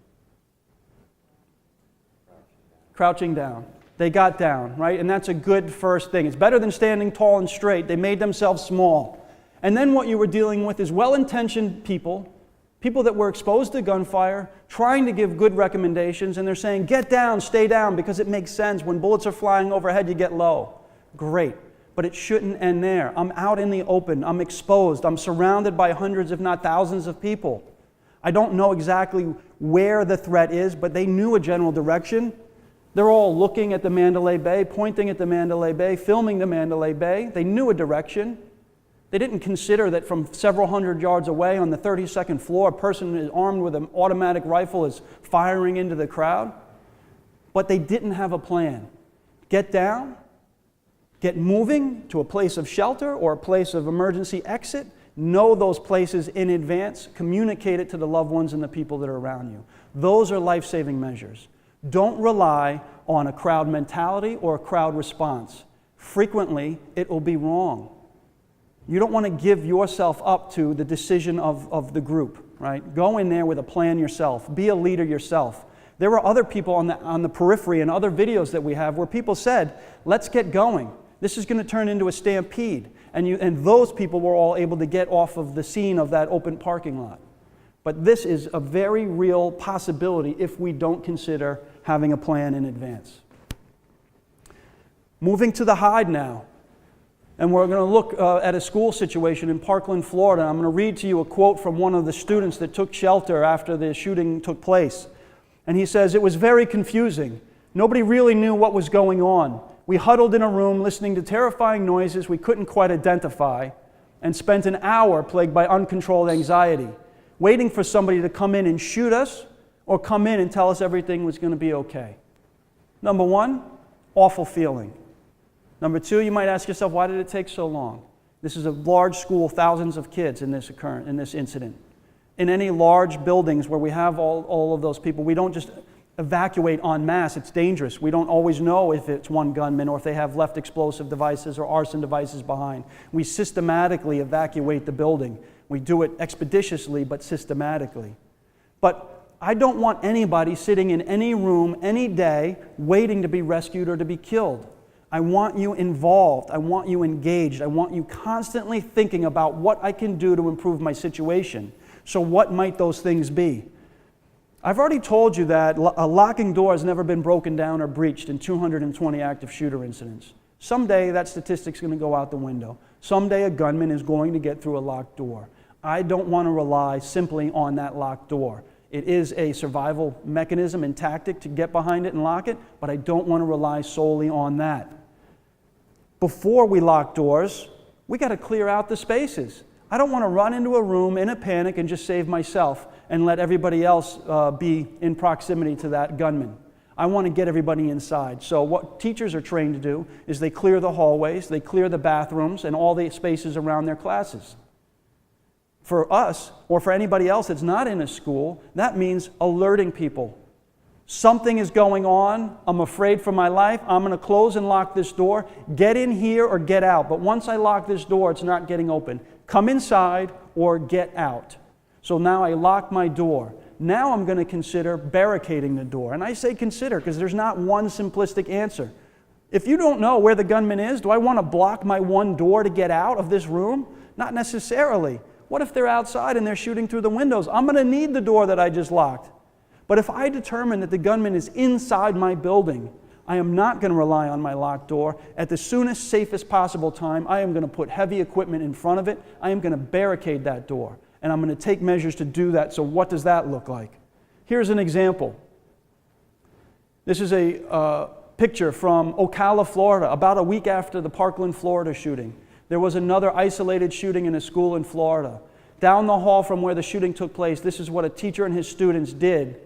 Crouching down. They got down, right? And that's a good first thing. It's better than standing tall and straight. They made themselves small. And then what you were dealing with is well-intentioned people that were exposed to gunfire, trying to give good recommendations, and they're saying, get down, stay down, because it makes sense. When bullets are flying overhead, you get low. Great. But it shouldn't end there. I'm out in the open. I'm exposed. I'm surrounded by hundreds, if not thousands of people. I don't know exactly where the threat is, but they knew a general direction. They're all looking at the Mandalay Bay, pointing at the Mandalay Bay, filming the Mandalay Bay. They knew a direction. They didn't consider that from several hundred yards away on the 32nd floor, a person is armed with an automatic rifle is firing into the crowd. But they didn't have a plan. Get down, get moving to a place of shelter or a place of emergency exit. Know those places in advance. Communicate it to the loved ones and the people that are around you. Those are life-saving measures. Don't rely on a crowd mentality or a crowd response. Frequently, it will be wrong. You don't want to give yourself up to the decision of the group, right? Go in there with a plan yourself. Be a leader yourself. There were other people on the periphery and other videos that we have where people said, let's get going. This is going to turn into a stampede. And those people were all able to get off of the scene of that open parking lot. But this is a very real possibility if we don't consider having a plan in advance. Moving to the hide now. And we're going to look at a school situation in Parkland, Florida. I'm going to read to you a quote from one of the students that took shelter after the shooting took place. And he says, "It was very confusing. Nobody really knew what was going on. We huddled in a room listening to terrifying noises we couldn't quite identify and spent an hour plagued by uncontrolled anxiety, waiting for somebody to come in and shoot us or come in and tell us everything was going to be okay. Number one, awful feeling. Number two, you might ask yourself, why did it take so long? This is a large school, thousands of kids in this incident. In any large buildings where we have all of those people, we don't just evacuate en masse. It's dangerous. We don't always know if it's one gunman or if they have left explosive devices or arson devices behind. We systematically evacuate the building. We do it expeditiously but systematically. But I don't want anybody sitting in any room any day waiting to be rescued or to be killed. I want you involved. I want you engaged. I want you constantly thinking about what I can do to improve my situation. So what might those things be? I've already told you that a locking door has never been broken down or breached in 220 active shooter incidents. Someday that statistic's going to go out the window. Someday a gunman is going to get through a locked door. I don't want to rely simply on that locked door. It is a survival mechanism and tactic to get behind it and lock it, but I don't want to rely solely on that. Before we lock doors, we got to clear out the spaces. I don't want to run into a room in a panic and just save myself and let everybody else be in proximity to that gunman. I want to get everybody inside. So what teachers are trained to do is they clear the hallways, they clear the bathrooms, and all the spaces around their classes. For us, or for anybody else that's not in a school, that means alerting people. Something is going on. I'm afraid for my life. I'm going to close and lock this door. Get in here or get out. But once I lock this door, it's not getting open. Come inside or get out. So now I lock my door. Now I'm going to consider barricading the door. And I say consider because there's not one simplistic answer. If you don't know where the gunman is, do I want to block my one door to get out of this room? Not necessarily. What if they're outside and they're shooting through the windows? I'm going to need the door that I just locked. But if I determine that the gunman is inside my building, I am not going to rely on my locked door. At the soonest, safest possible time, I am going to put heavy equipment in front of it. I am going to barricade that door. And I'm going to take measures to do that. So what does that look like? Here's an example. This is a picture from Ocala, Florida, about a week after the Parkland, Florida shooting. There was another isolated shooting in a school in Florida. Down the hall from where the shooting took place, this is what a teacher and his students did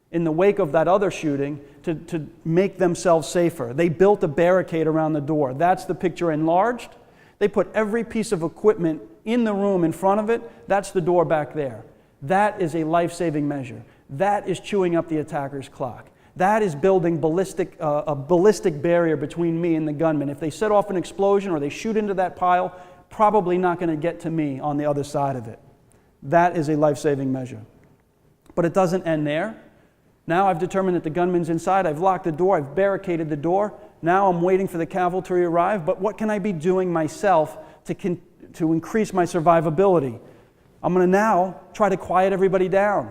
in the wake of that other shooting to make themselves safer. They built a barricade around the door. That's the picture enlarged. They put every piece of equipment in the room in front of it. That's the door back there. That is a life-saving measure. That is chewing up the attacker's clock. That is building a ballistic barrier between me and the gunman. If they set off an explosion or they shoot into that pile, probably not going to get to me on the other side of it. That is a life-saving measure. But it doesn't end there. Now I've determined that the gunman's inside. I've locked the door. I've barricaded the door. Now I'm waiting for the cavalry to arrive. But what can I be doing myself to increase my survivability? I'm going to now try to quiet everybody down.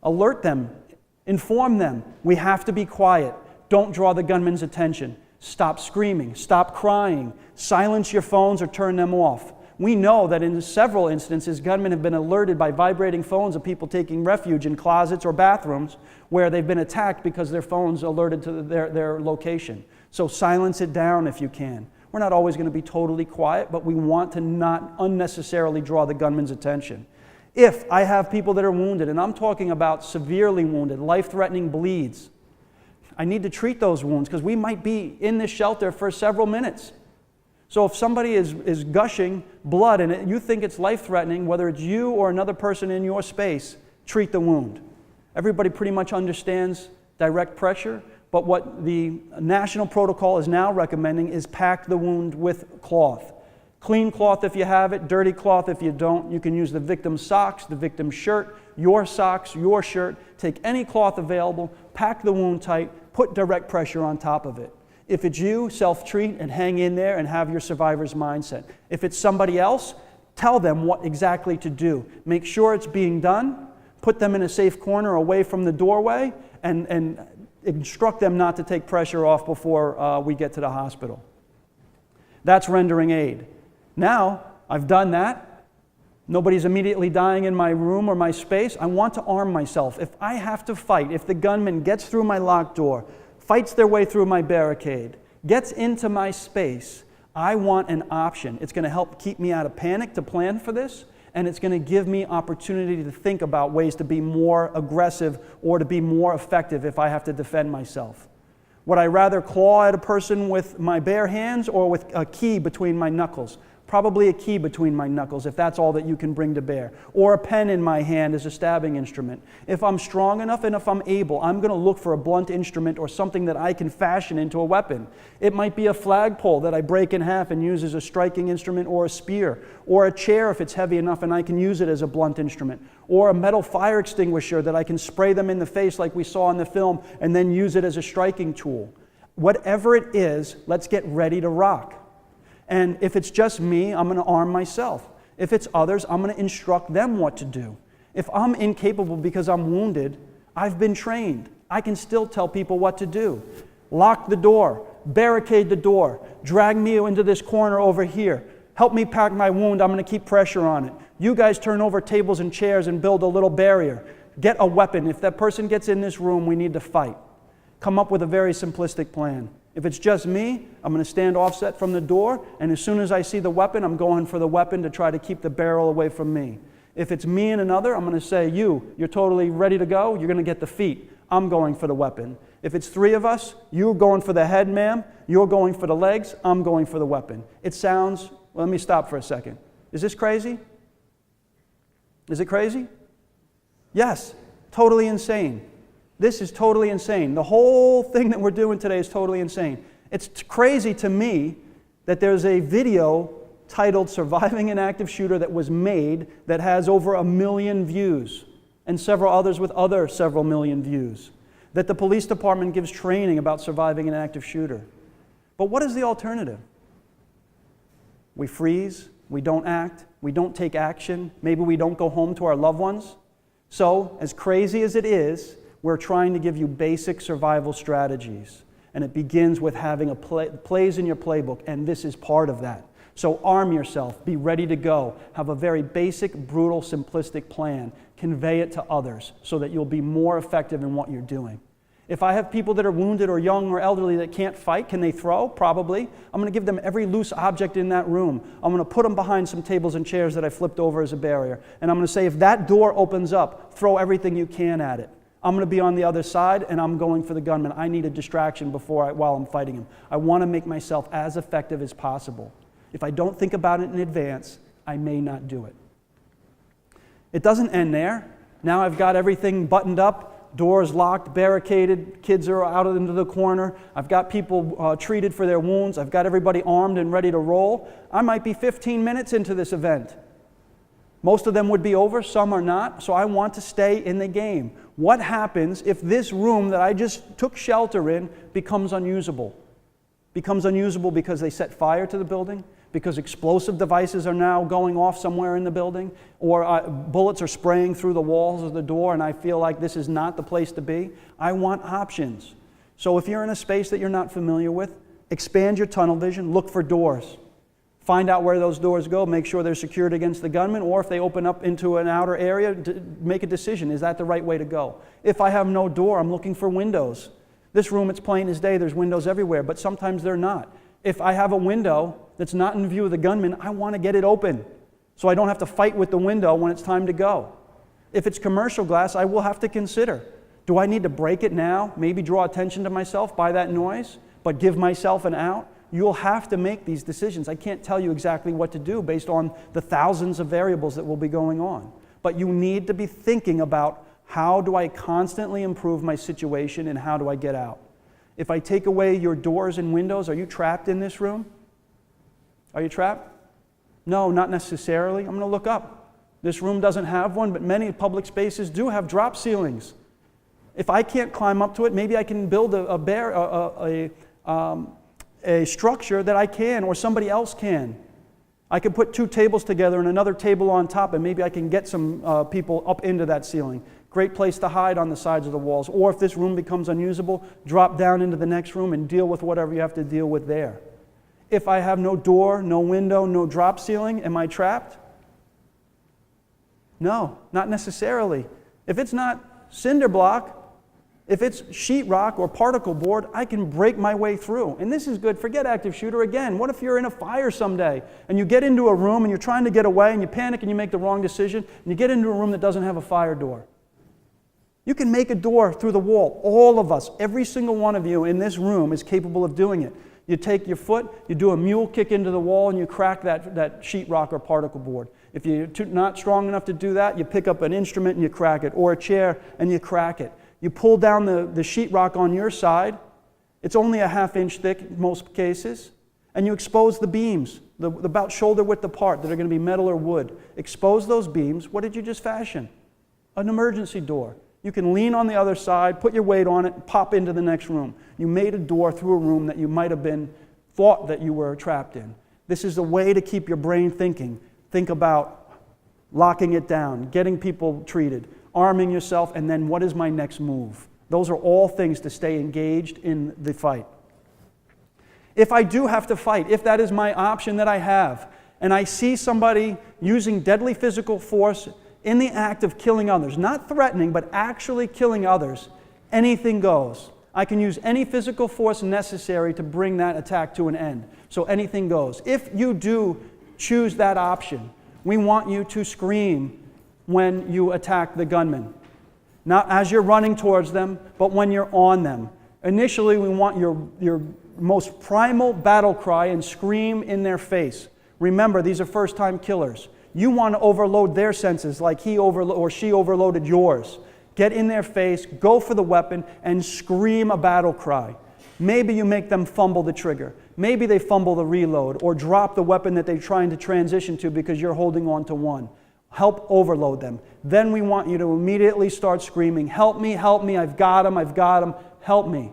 Alert them. Inform them. We have to be quiet. Don't draw the gunman's attention. Stop screaming. Stop crying. Silence your phones or turn them off. We know that in several instances, gunmen have been alerted by vibrating phones of people taking refuge in closets or bathrooms where they've been attacked because their phones alerted to their location. So silence it down if you can. We're not always going to be totally quiet, but we want to not unnecessarily draw the gunman's attention. If I have people that are wounded, and I'm talking about severely wounded, life-threatening bleeds, I need to treat those wounds because we might be in this shelter for several minutes. So if somebody is gushing blood and you think it's life-threatening, whether it's you or another person in your space, treat the wound. Everybody pretty much understands direct pressure, but what the national protocol is now recommending is pack the wound with cloth. Clean cloth if you have it, dirty cloth if you don't. You can use the victim's socks, the victim's shirt, your socks, your shirt. Take any cloth available, pack the wound tight, put direct pressure on top of it. If it's you, self-treat and hang in there and have your survivor's mindset. If it's somebody else, tell them what exactly to do. Make sure it's being done, put them in a safe corner away from the doorway, and instruct them not to take pressure off before we get to the hospital. That's rendering aid. Now, I've done that. Nobody's immediately dying in my room or my space. I want to arm myself. If I have to fight, if the gunman gets through my locked door, fights their way through my barricade, gets into my space, I want an option. It's going to help keep me out of panic to plan for this, and it's going to give me opportunity to think about ways to be more aggressive or to be more effective if I have to defend myself. Would I rather claw at a person with my bare hands or with a key between my knuckles? Probably a key between my knuckles if that's all that you can bring to bear. Or a pen in my hand as a stabbing instrument. If I'm strong enough and if I'm able, I'm going to look for a blunt instrument or something that I can fashion into a weapon. It might be a flagpole that I break in half and use as a striking instrument, or a spear, or a chair if it's heavy enough and I can use it as a blunt instrument, or a metal fire extinguisher that I can spray them in the face like we saw in the film and then use it as a striking tool. Whatever it is, let's get ready to rock. And if it's just me, I'm going to arm myself. If it's others, I'm going to instruct them what to do. If I'm incapable because I'm wounded, I've been trained. I can still tell people what to do. Lock the door, barricade the door, drag me into this corner over here. Help me pack my wound, I'm going to keep pressure on it. You guys turn over tables and chairs and build a little barrier. Get a weapon. If that person gets in this room, we need to fight. Come up with a very simplistic plan. If it's just me, I'm going to stand offset from the door, and as soon as I see the weapon, I'm going for the weapon to try to keep the barrel away from me. If it's me and another, I'm going to say, you're totally ready to go, you're going to get the feet. I'm going for the weapon. If it's three of us, you're going for the head, ma'am, you're going for the legs, I'm going for the weapon. It sounds, well, let me stop for a second. Is this crazy? Is it crazy? Yes, totally insane. This is totally insane. The whole thing that we're doing today is totally insane. It's crazy to me that there's a video titled Surviving an Active Shooter that was made that has over 1 million views and several others with other several million views. That the police department gives training about surviving an active shooter. But what is the alternative? We freeze, we don't act, we don't take action, maybe we don't go home to our loved ones. So, as crazy as it is, we're trying to give you basic survival strategies. And it begins with having plays in your playbook, and this is part of that. So arm yourself, be ready to go, have a very basic, brutal, simplistic plan, convey it to others so that you'll be more effective in what you're doing. If I have people that are wounded or young or elderly that can't fight, can they throw? Probably. I'm going to give them every loose object in that room. I'm going to put them behind some tables and chairs that I flipped over as a barrier. And I'm going to say, if that door opens up, throw everything you can at it. I'm going to be on the other side, and I'm going for the gunman. I need a distraction while I'm fighting him. I want to make myself as effective as possible. If I don't think about it in advance, I may not do it. It doesn't end there. Now I've got everything buttoned up, doors locked, barricaded, kids are out into the corner. I've got people treated for their wounds. I've got everybody armed and ready to roll. I might be 15 minutes into this event. Most of them would be over, some are not, so I want to stay in the game. What happens if this room that I just took shelter in becomes unusable? Becomes unusable because they set fire to the building, because explosive devices are now going off somewhere in the building, or bullets are spraying through the walls of the door and I feel like this is not the place to be. I want options. So if you're in a space that you're not familiar with, expand your tunnel vision, look for doors. Find out where those doors go, make sure they're secured against the gunman, or if they open up into an outer area, make a decision. Is that the right way to go? If I have no door, I'm looking for windows. This room, it's plain as day, there's windows everywhere, but sometimes they're not. If I have a window that's not in view of the gunman, I want to get it open so I don't have to fight with the window when it's time to go. If it's commercial glass, I will have to consider, do I need to break it now, maybe draw attention to myself by that noise, but give myself an out? You'll have to make these decisions. I can't tell you exactly what to do based on the thousands of variables that will be going on. But you need to be thinking about, how do I constantly improve my situation and how do I get out? If I take away your doors and windows, are you trapped in this room? Are you trapped? No, not necessarily. I'm going to look up. This room doesn't have one, but many public spaces do have drop ceilings. If I can't climb up to it, maybe I can build a structure that I can, or somebody else can. I can put 2 tables together and another table on top, and maybe I can get some people up into that ceiling. Great place to hide on the sides of the walls. Or if this room becomes unusable, drop down into the next room and deal with whatever you have to deal with there. If I have no door, no window, no drop ceiling, am I trapped? No, not necessarily. If it's not cinder block, If it's sheetrock or particle board, I can break my way through. And this is good. Forget active shooter again. What if you're in a fire someday and you get into a room and you're trying to get away and you panic and you make the wrong decision and you get into a room that doesn't have a fire door? You can make a door through the wall. All of us, every single one of you in this room is capable of doing it. You take your foot, you do a mule kick into the wall, and you crack that sheetrock or particle board. If you're not strong enough to do that, you pick up an instrument and you crack it, or a chair and you crack it. You pull down the sheetrock on your side. It's only a half-inch thick in most cases. And you expose the beams, about shoulder width apart, that are going to be metal or wood. Expose those beams. What did you just fashion? An emergency door. You can lean on the other side, put your weight on it, and pop into the next room. You made a door through a room that you might have thought that you were trapped in. This is a way to keep your brain thinking. Think about locking it down, getting people treated, arming yourself, and then what is my next move? Those are all things to stay engaged in the fight. If I do have to fight, if that is my option that I have, and I see somebody using deadly physical force in the act of killing others, not threatening, but actually killing others, anything goes. I can use any physical force necessary to bring that attack to an end. So anything goes. If you do choose that option, we want you to scream when you attack the gunman. Not as you're running towards them, but when you're on them. Initially, we want your most primal battle cry and scream in their face. Remember, these are first-time killers. You want to overload their senses like he or she overloaded yours. Get in their face, go for the weapon, and scream a battle cry. Maybe you make them fumble the trigger. Maybe they fumble the reload or drop the weapon that they're trying to transition to because you're holding on to one. Help overload them. Then we want you to immediately start screaming, help me, I've got him, help me.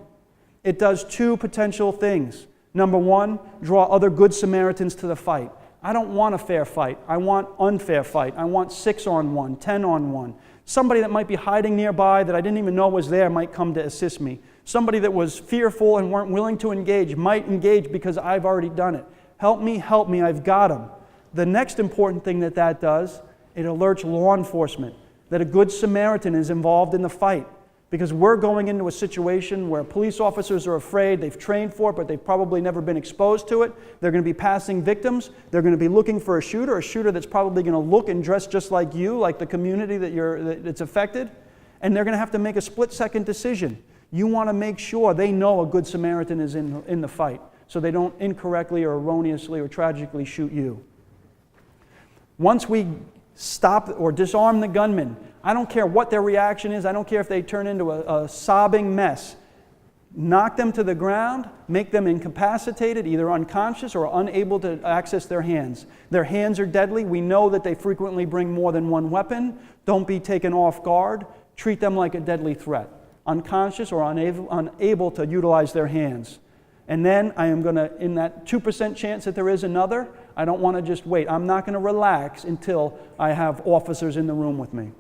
It does two potential things. Number one, draw other good Samaritans to the fight. I don't want a fair fight. I want unfair fight. I want 6-on-1, 10-on-1. Somebody that might be hiding nearby that I didn't even know was there might come to assist me. Somebody that was fearful and weren't willing to engage might engage because I've already done it. Help me, I've got him. The next important thing that does, it alerts law enforcement that a good Samaritan is involved in the fight. Because we're going into a situation where police officers are afraid, they've trained for it, but they've probably never been exposed to it. They're going to be passing victims. They're going to be looking for a shooter that's probably going to look and dress just like you, like the community that's affected. And they're going to have to make a split-second decision. You want to make sure they know a good Samaritan is in the fight, so they don't incorrectly or erroneously or tragically shoot you. Once we stop or disarm the gunman, I don't care what their reaction is. I don't care if they turn into a sobbing mess. Knock them to the ground, make them incapacitated, either unconscious or unable to access their hands. Their hands are deadly. We know that they frequently bring more than one weapon. Don't be taken off guard. Treat them like a deadly threat. Unconscious or unable to utilize their hands. And then I am going to, in that 2% chance that there is another, I don't want to just wait. I'm not going to relax until I have officers in the room with me.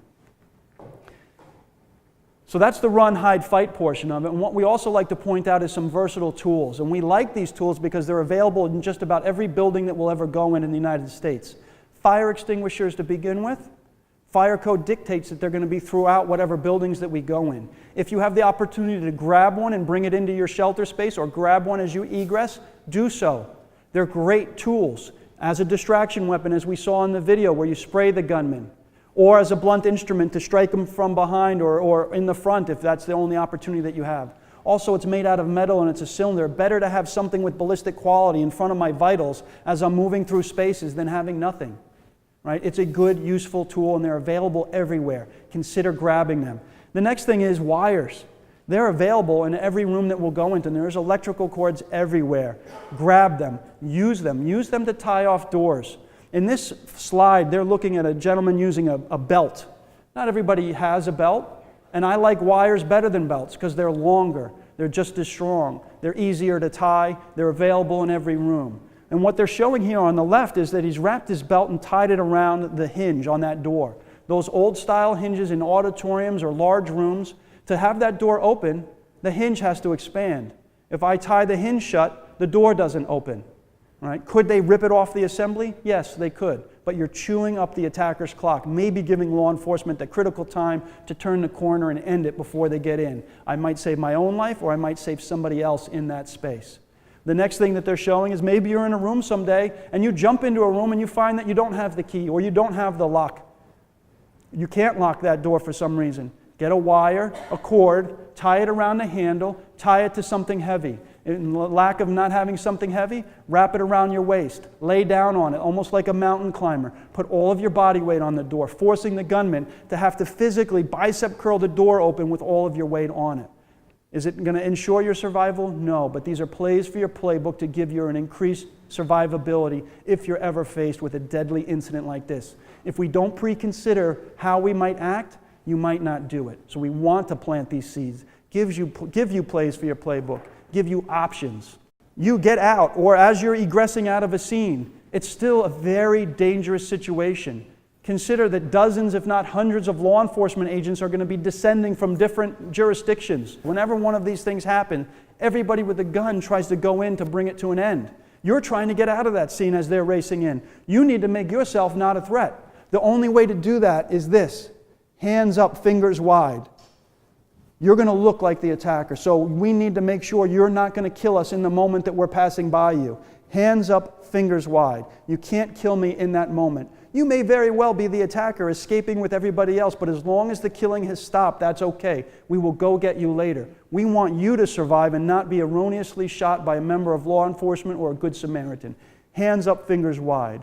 So that's the run, hide, fight portion of it. And what we also like to point out is some versatile tools. And we like these tools because they're available in just about every building that we'll ever go in the United States. Fire extinguishers to begin with. Fire code dictates that they're going to be throughout whatever buildings that we go in. If you have the opportunity to grab one and bring it into your shelter space or grab one as you egress, do so. They're great tools as a distraction weapon, as we saw in the video where you spray the gunman, or as a blunt instrument to strike them from behind or in the front if that's the only opportunity that you have. Also, it's made out of metal and it's a cylinder. Better to have something with ballistic quality in front of my vitals as I'm moving through spaces than having nothing. Right? It's a good, useful tool, and they're available everywhere. Consider grabbing them. The next thing is wires. They're available in every room that we'll go into, and there's electrical cords everywhere. Grab them. Use them. Use them to tie off doors. In this slide, they're looking at a gentleman using a belt. Not everybody has a belt, and I like wires better than belts because they're longer. They're just as strong. They're easier to tie. They're available in every room. And what they're showing here on the left is that he's wrapped his belt and tied it around the hinge on that door. Those old-style hinges in auditoriums or large rooms, to have that door open, the hinge has to expand. If I tie the hinge shut, the door doesn't open. Right? Could they rip it off the assembly? Yes, they could. But you're chewing up the attacker's clock, maybe giving law enforcement the critical time to turn the corner and end it before they get in. I might save my own life, or I might save somebody else in that space. The next thing that they're showing is maybe you're in a room someday and you jump into a room and you find that you don't have the key or you don't have the lock. You can't lock that door for some reason. Get a wire, a cord, tie it around the handle, tie it to something heavy. In lack of not having something heavy, wrap it around your waist. Lay down on it, almost like a mountain climber. Put all of your body weight on the door, forcing the gunman to have to physically bicep curl the door open with all of your weight on it. Is it going to ensure your survival? No, but these are plays for your playbook to give you an increased survivability if you're ever faced with a deadly incident like this. If we don't pre-consider how we might act, you might not do it. So we want to plant these seeds. Give you plays for your playbook. Give you options. You get out, or as you're egressing out of a scene, it's still a very dangerous situation. Consider that dozens, if not hundreds, of law enforcement agents are going to be descending from different jurisdictions. Whenever one of these things happen, everybody with a gun tries to go in to bring it to an end. You're trying to get out of that scene as they're racing in. You need to make yourself not a threat. The only way to do that is this: hands up, fingers wide. You're going to look like the attacker, so we need to make sure you're not going to kill us in the moment that we're passing by you. Hands up, fingers wide. You can't kill me in that moment. You may very well be the attacker escaping with everybody else, but as long as the killing has stopped, that's okay. We will go get you later. We want you to survive and not be erroneously shot by a member of law enforcement or a good Samaritan. Hands up, fingers wide.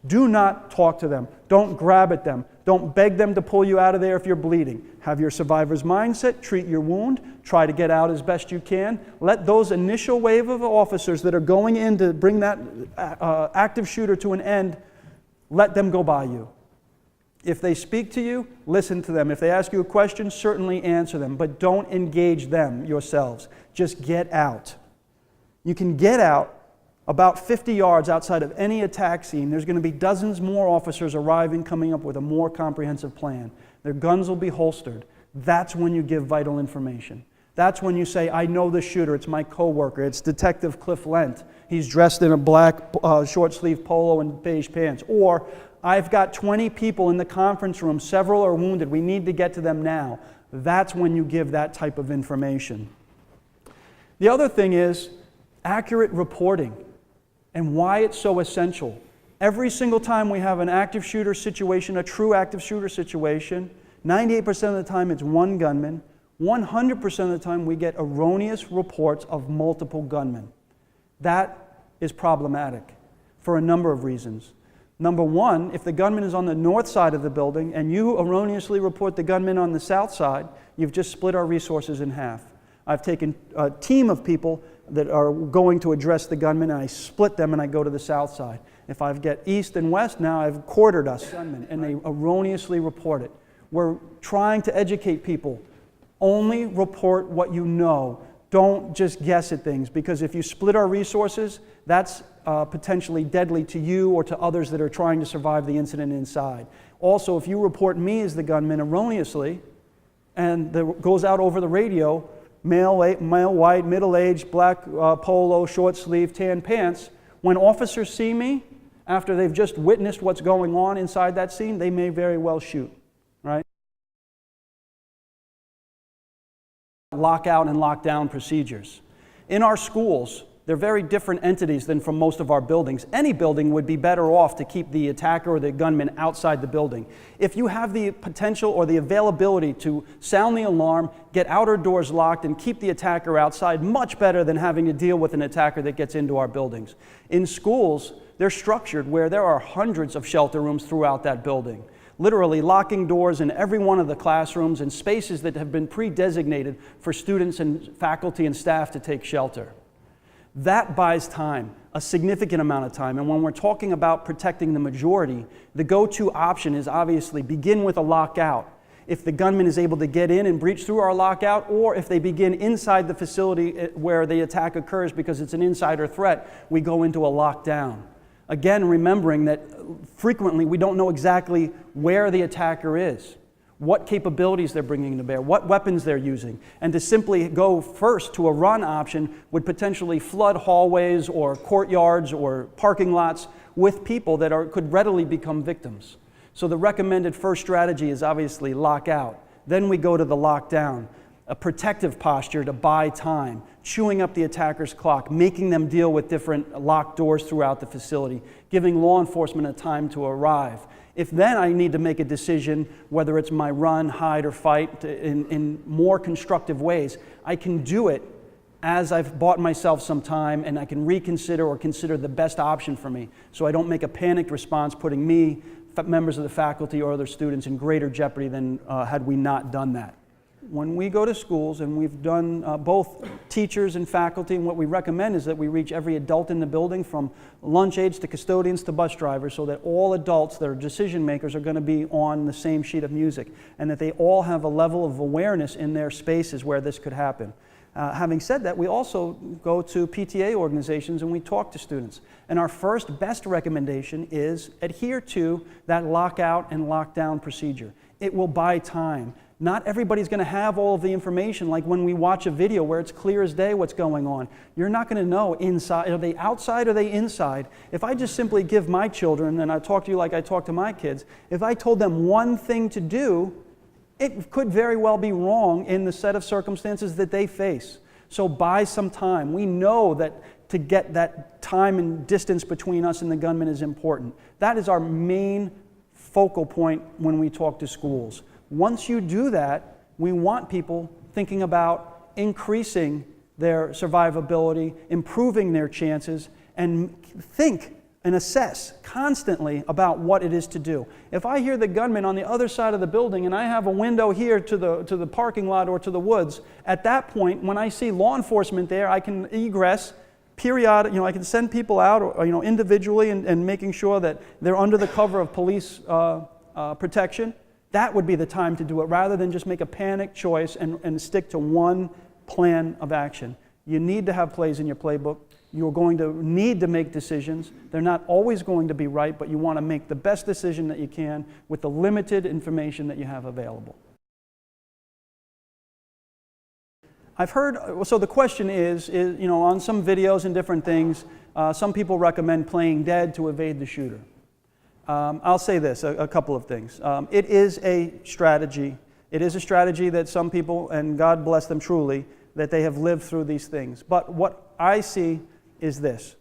Do not talk to them. Don't grab at them. Don't beg them to pull you out of there if you're bleeding. Have your survivor's mindset, treat your wound, try to get out as best you can. Let those initial wave of officers that are going in to bring that active shooter to an end, let them go by you. If they speak to you, listen to them. If they ask you a question, certainly answer them, but don't engage them yourselves. Just get out. You can get out about 50 yards outside of any attack scene. There's going to be dozens more officers arriving, coming up with a more comprehensive plan. Their guns will be holstered. That's when you give vital information. That's when you say, I know the shooter, it's my coworker, it's Detective Cliff Lent. He's dressed in a black short-sleeve polo and beige pants. Or, I've got 20 people in the conference room, several are wounded, we need to get to them now. That's when you give that type of information. The other thing is accurate reporting and why it's so essential. Every single time we have an active shooter situation, a true active shooter situation, 98% of the time it's one gunman. 100% of the time we get erroneous reports of multiple gunmen. That is problematic for a number of reasons. Number one, if the gunman is on the north side of the building and you erroneously report the gunman on the south side, you've just split our resources in half. I've taken a team of people that are going to address the gunman and I split them and I go to the south side. If I get east and west, now I've quartered us gunmen and they erroneously report it. We're trying to educate people. Only report what you know. Don't just guess at things, because if you split our resources, that's potentially deadly to you or to others that are trying to survive the incident inside. Also, if you report me as the gunman erroneously, and it goes out over the radio, male, white, middle-aged, black polo, short sleeve, tan pants, when officers see me, after they've just witnessed what's going on inside that scene, they may very well shoot, right? Lockout and lockdown procedures. In our schools, they're very different entities than from most of our buildings. Any building would be better off to keep the attacker or the gunman outside the building. If you have the potential or the availability to sound the alarm, get outer doors locked, and keep the attacker outside, much better than having to deal with an attacker that gets into our buildings. In schools, they're structured where there are hundreds of shelter rooms throughout that building. Literally locking doors in every one of the classrooms and spaces that have been pre-designated for students and faculty and staff to take shelter. That buys time, a significant amount of time. And when we're talking about protecting the majority, the go-to option is obviously begin with a lockout. If the gunman is able to get in and breach through our lockout, or if they begin inside the facility where the attack occurs because it's an insider threat, we go into a lockdown. Again, remembering that frequently we don't know exactly where the attacker is. what capabilities they're bringing to bear, what weapons they're using. And to simply go first to a run option would potentially flood hallways or courtyards or parking lots with people that could readily become victims. So the recommended first strategy is obviously lock out. Then we go to the lockdown, a protective posture to buy time, chewing up the attacker's clock, making them deal with different locked doors throughout the facility, giving law enforcement a time to arrive. If then I need to make a decision, whether it's my run, hide, or fight in more constructive ways, I can do it as I've bought myself some time and I can reconsider or consider the best option for me so I don't make a panicked response putting me, members of the faculty, or other students in greater jeopardy than had we not done that. When we go to schools, and we've done both teachers and faculty, and what we recommend is that we reach every adult in the building, from lunch aides to custodians to bus drivers, so that all adults that are decision makers are going to be on the same sheet of music, and that they all have a level of awareness in their spaces where this could happen. Having said that, we also go to PTA organizations and we talk to students. And our first best recommendation is adhere to that lockout and lockdown procedure. It will buy time. Not everybody's going to have all of the information, like when we watch a video where it's clear as day what's going on. You're not going to know inside, are they outside or are they inside? If I just simply give my children, and I talk to you like I talk to my kids, if I told them one thing to do, it could very well be wrong in the set of circumstances that they face. So buy some time. We know that to get that time and distance between us and the gunman is important. That is our main focal point when we talk to schools. Once you do that, we want people thinking about increasing their survivability, improving their chances, and think and assess constantly about what it is to do. If I hear the gunman on the other side of the building and I have a window here to the parking lot or to the woods, at that point, when I see law enforcement there, I can egress periodic, I can send people out or individually and making sure that they're under the cover of police protection. That would be the time to do it, rather than just make a panic choice and stick to one plan of action. You need to have plays in your playbook. You're going to need to make decisions. They're not always going to be right, but you want to make the best decision that you can with the limited information that you have available. I've heard, so the question is on some videos and different things, some people recommend playing dead to evade the shooter. I'll say this, a couple of things. It is a strategy. It is a strategy that some people, and God bless them truly, that they have lived through these things. But what I see is this: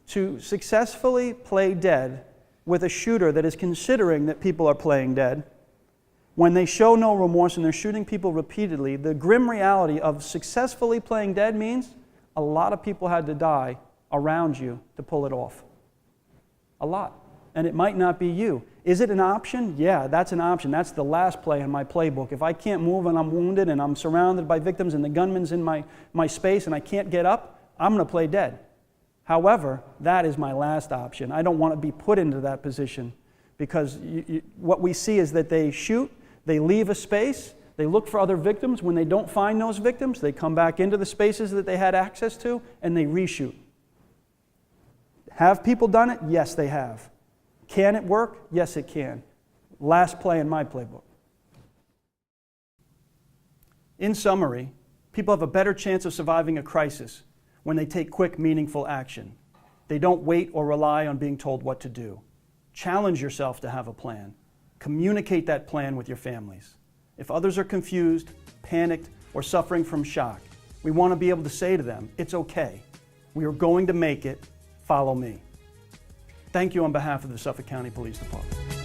to successfully play dead with a shooter that is considering that people are playing dead, when they show no remorse and they're shooting people repeatedly, the grim reality of successfully playing dead means a lot of people had to die around you to pull it off. A lot. And it might not be you. Is it an option? Yeah, that's an option. That's the last play in my playbook. If I can't move and I'm wounded and I'm surrounded by victims and the gunman's in my space and I can't get up, I'm going to play dead. However, that is my last option. I don't want to be put into that position, because what we see is that they shoot, they leave a space, they look for other victims. When they don't find those victims, they come back into the spaces that they had access to and they reshoot. Have people done it? Yes, they have. Can it work? Yes, it can. Last play in my playbook. In summary, people have a better chance of surviving a crisis when they take quick, meaningful action. They don't wait or rely on being told what to do. Challenge yourself to have a plan. Communicate that plan with your families. If others are confused, panicked, or suffering from shock, we want to be able to say to them, it's okay. We are going to make it. Follow me. Thank you on behalf of the Suffolk County Police Department.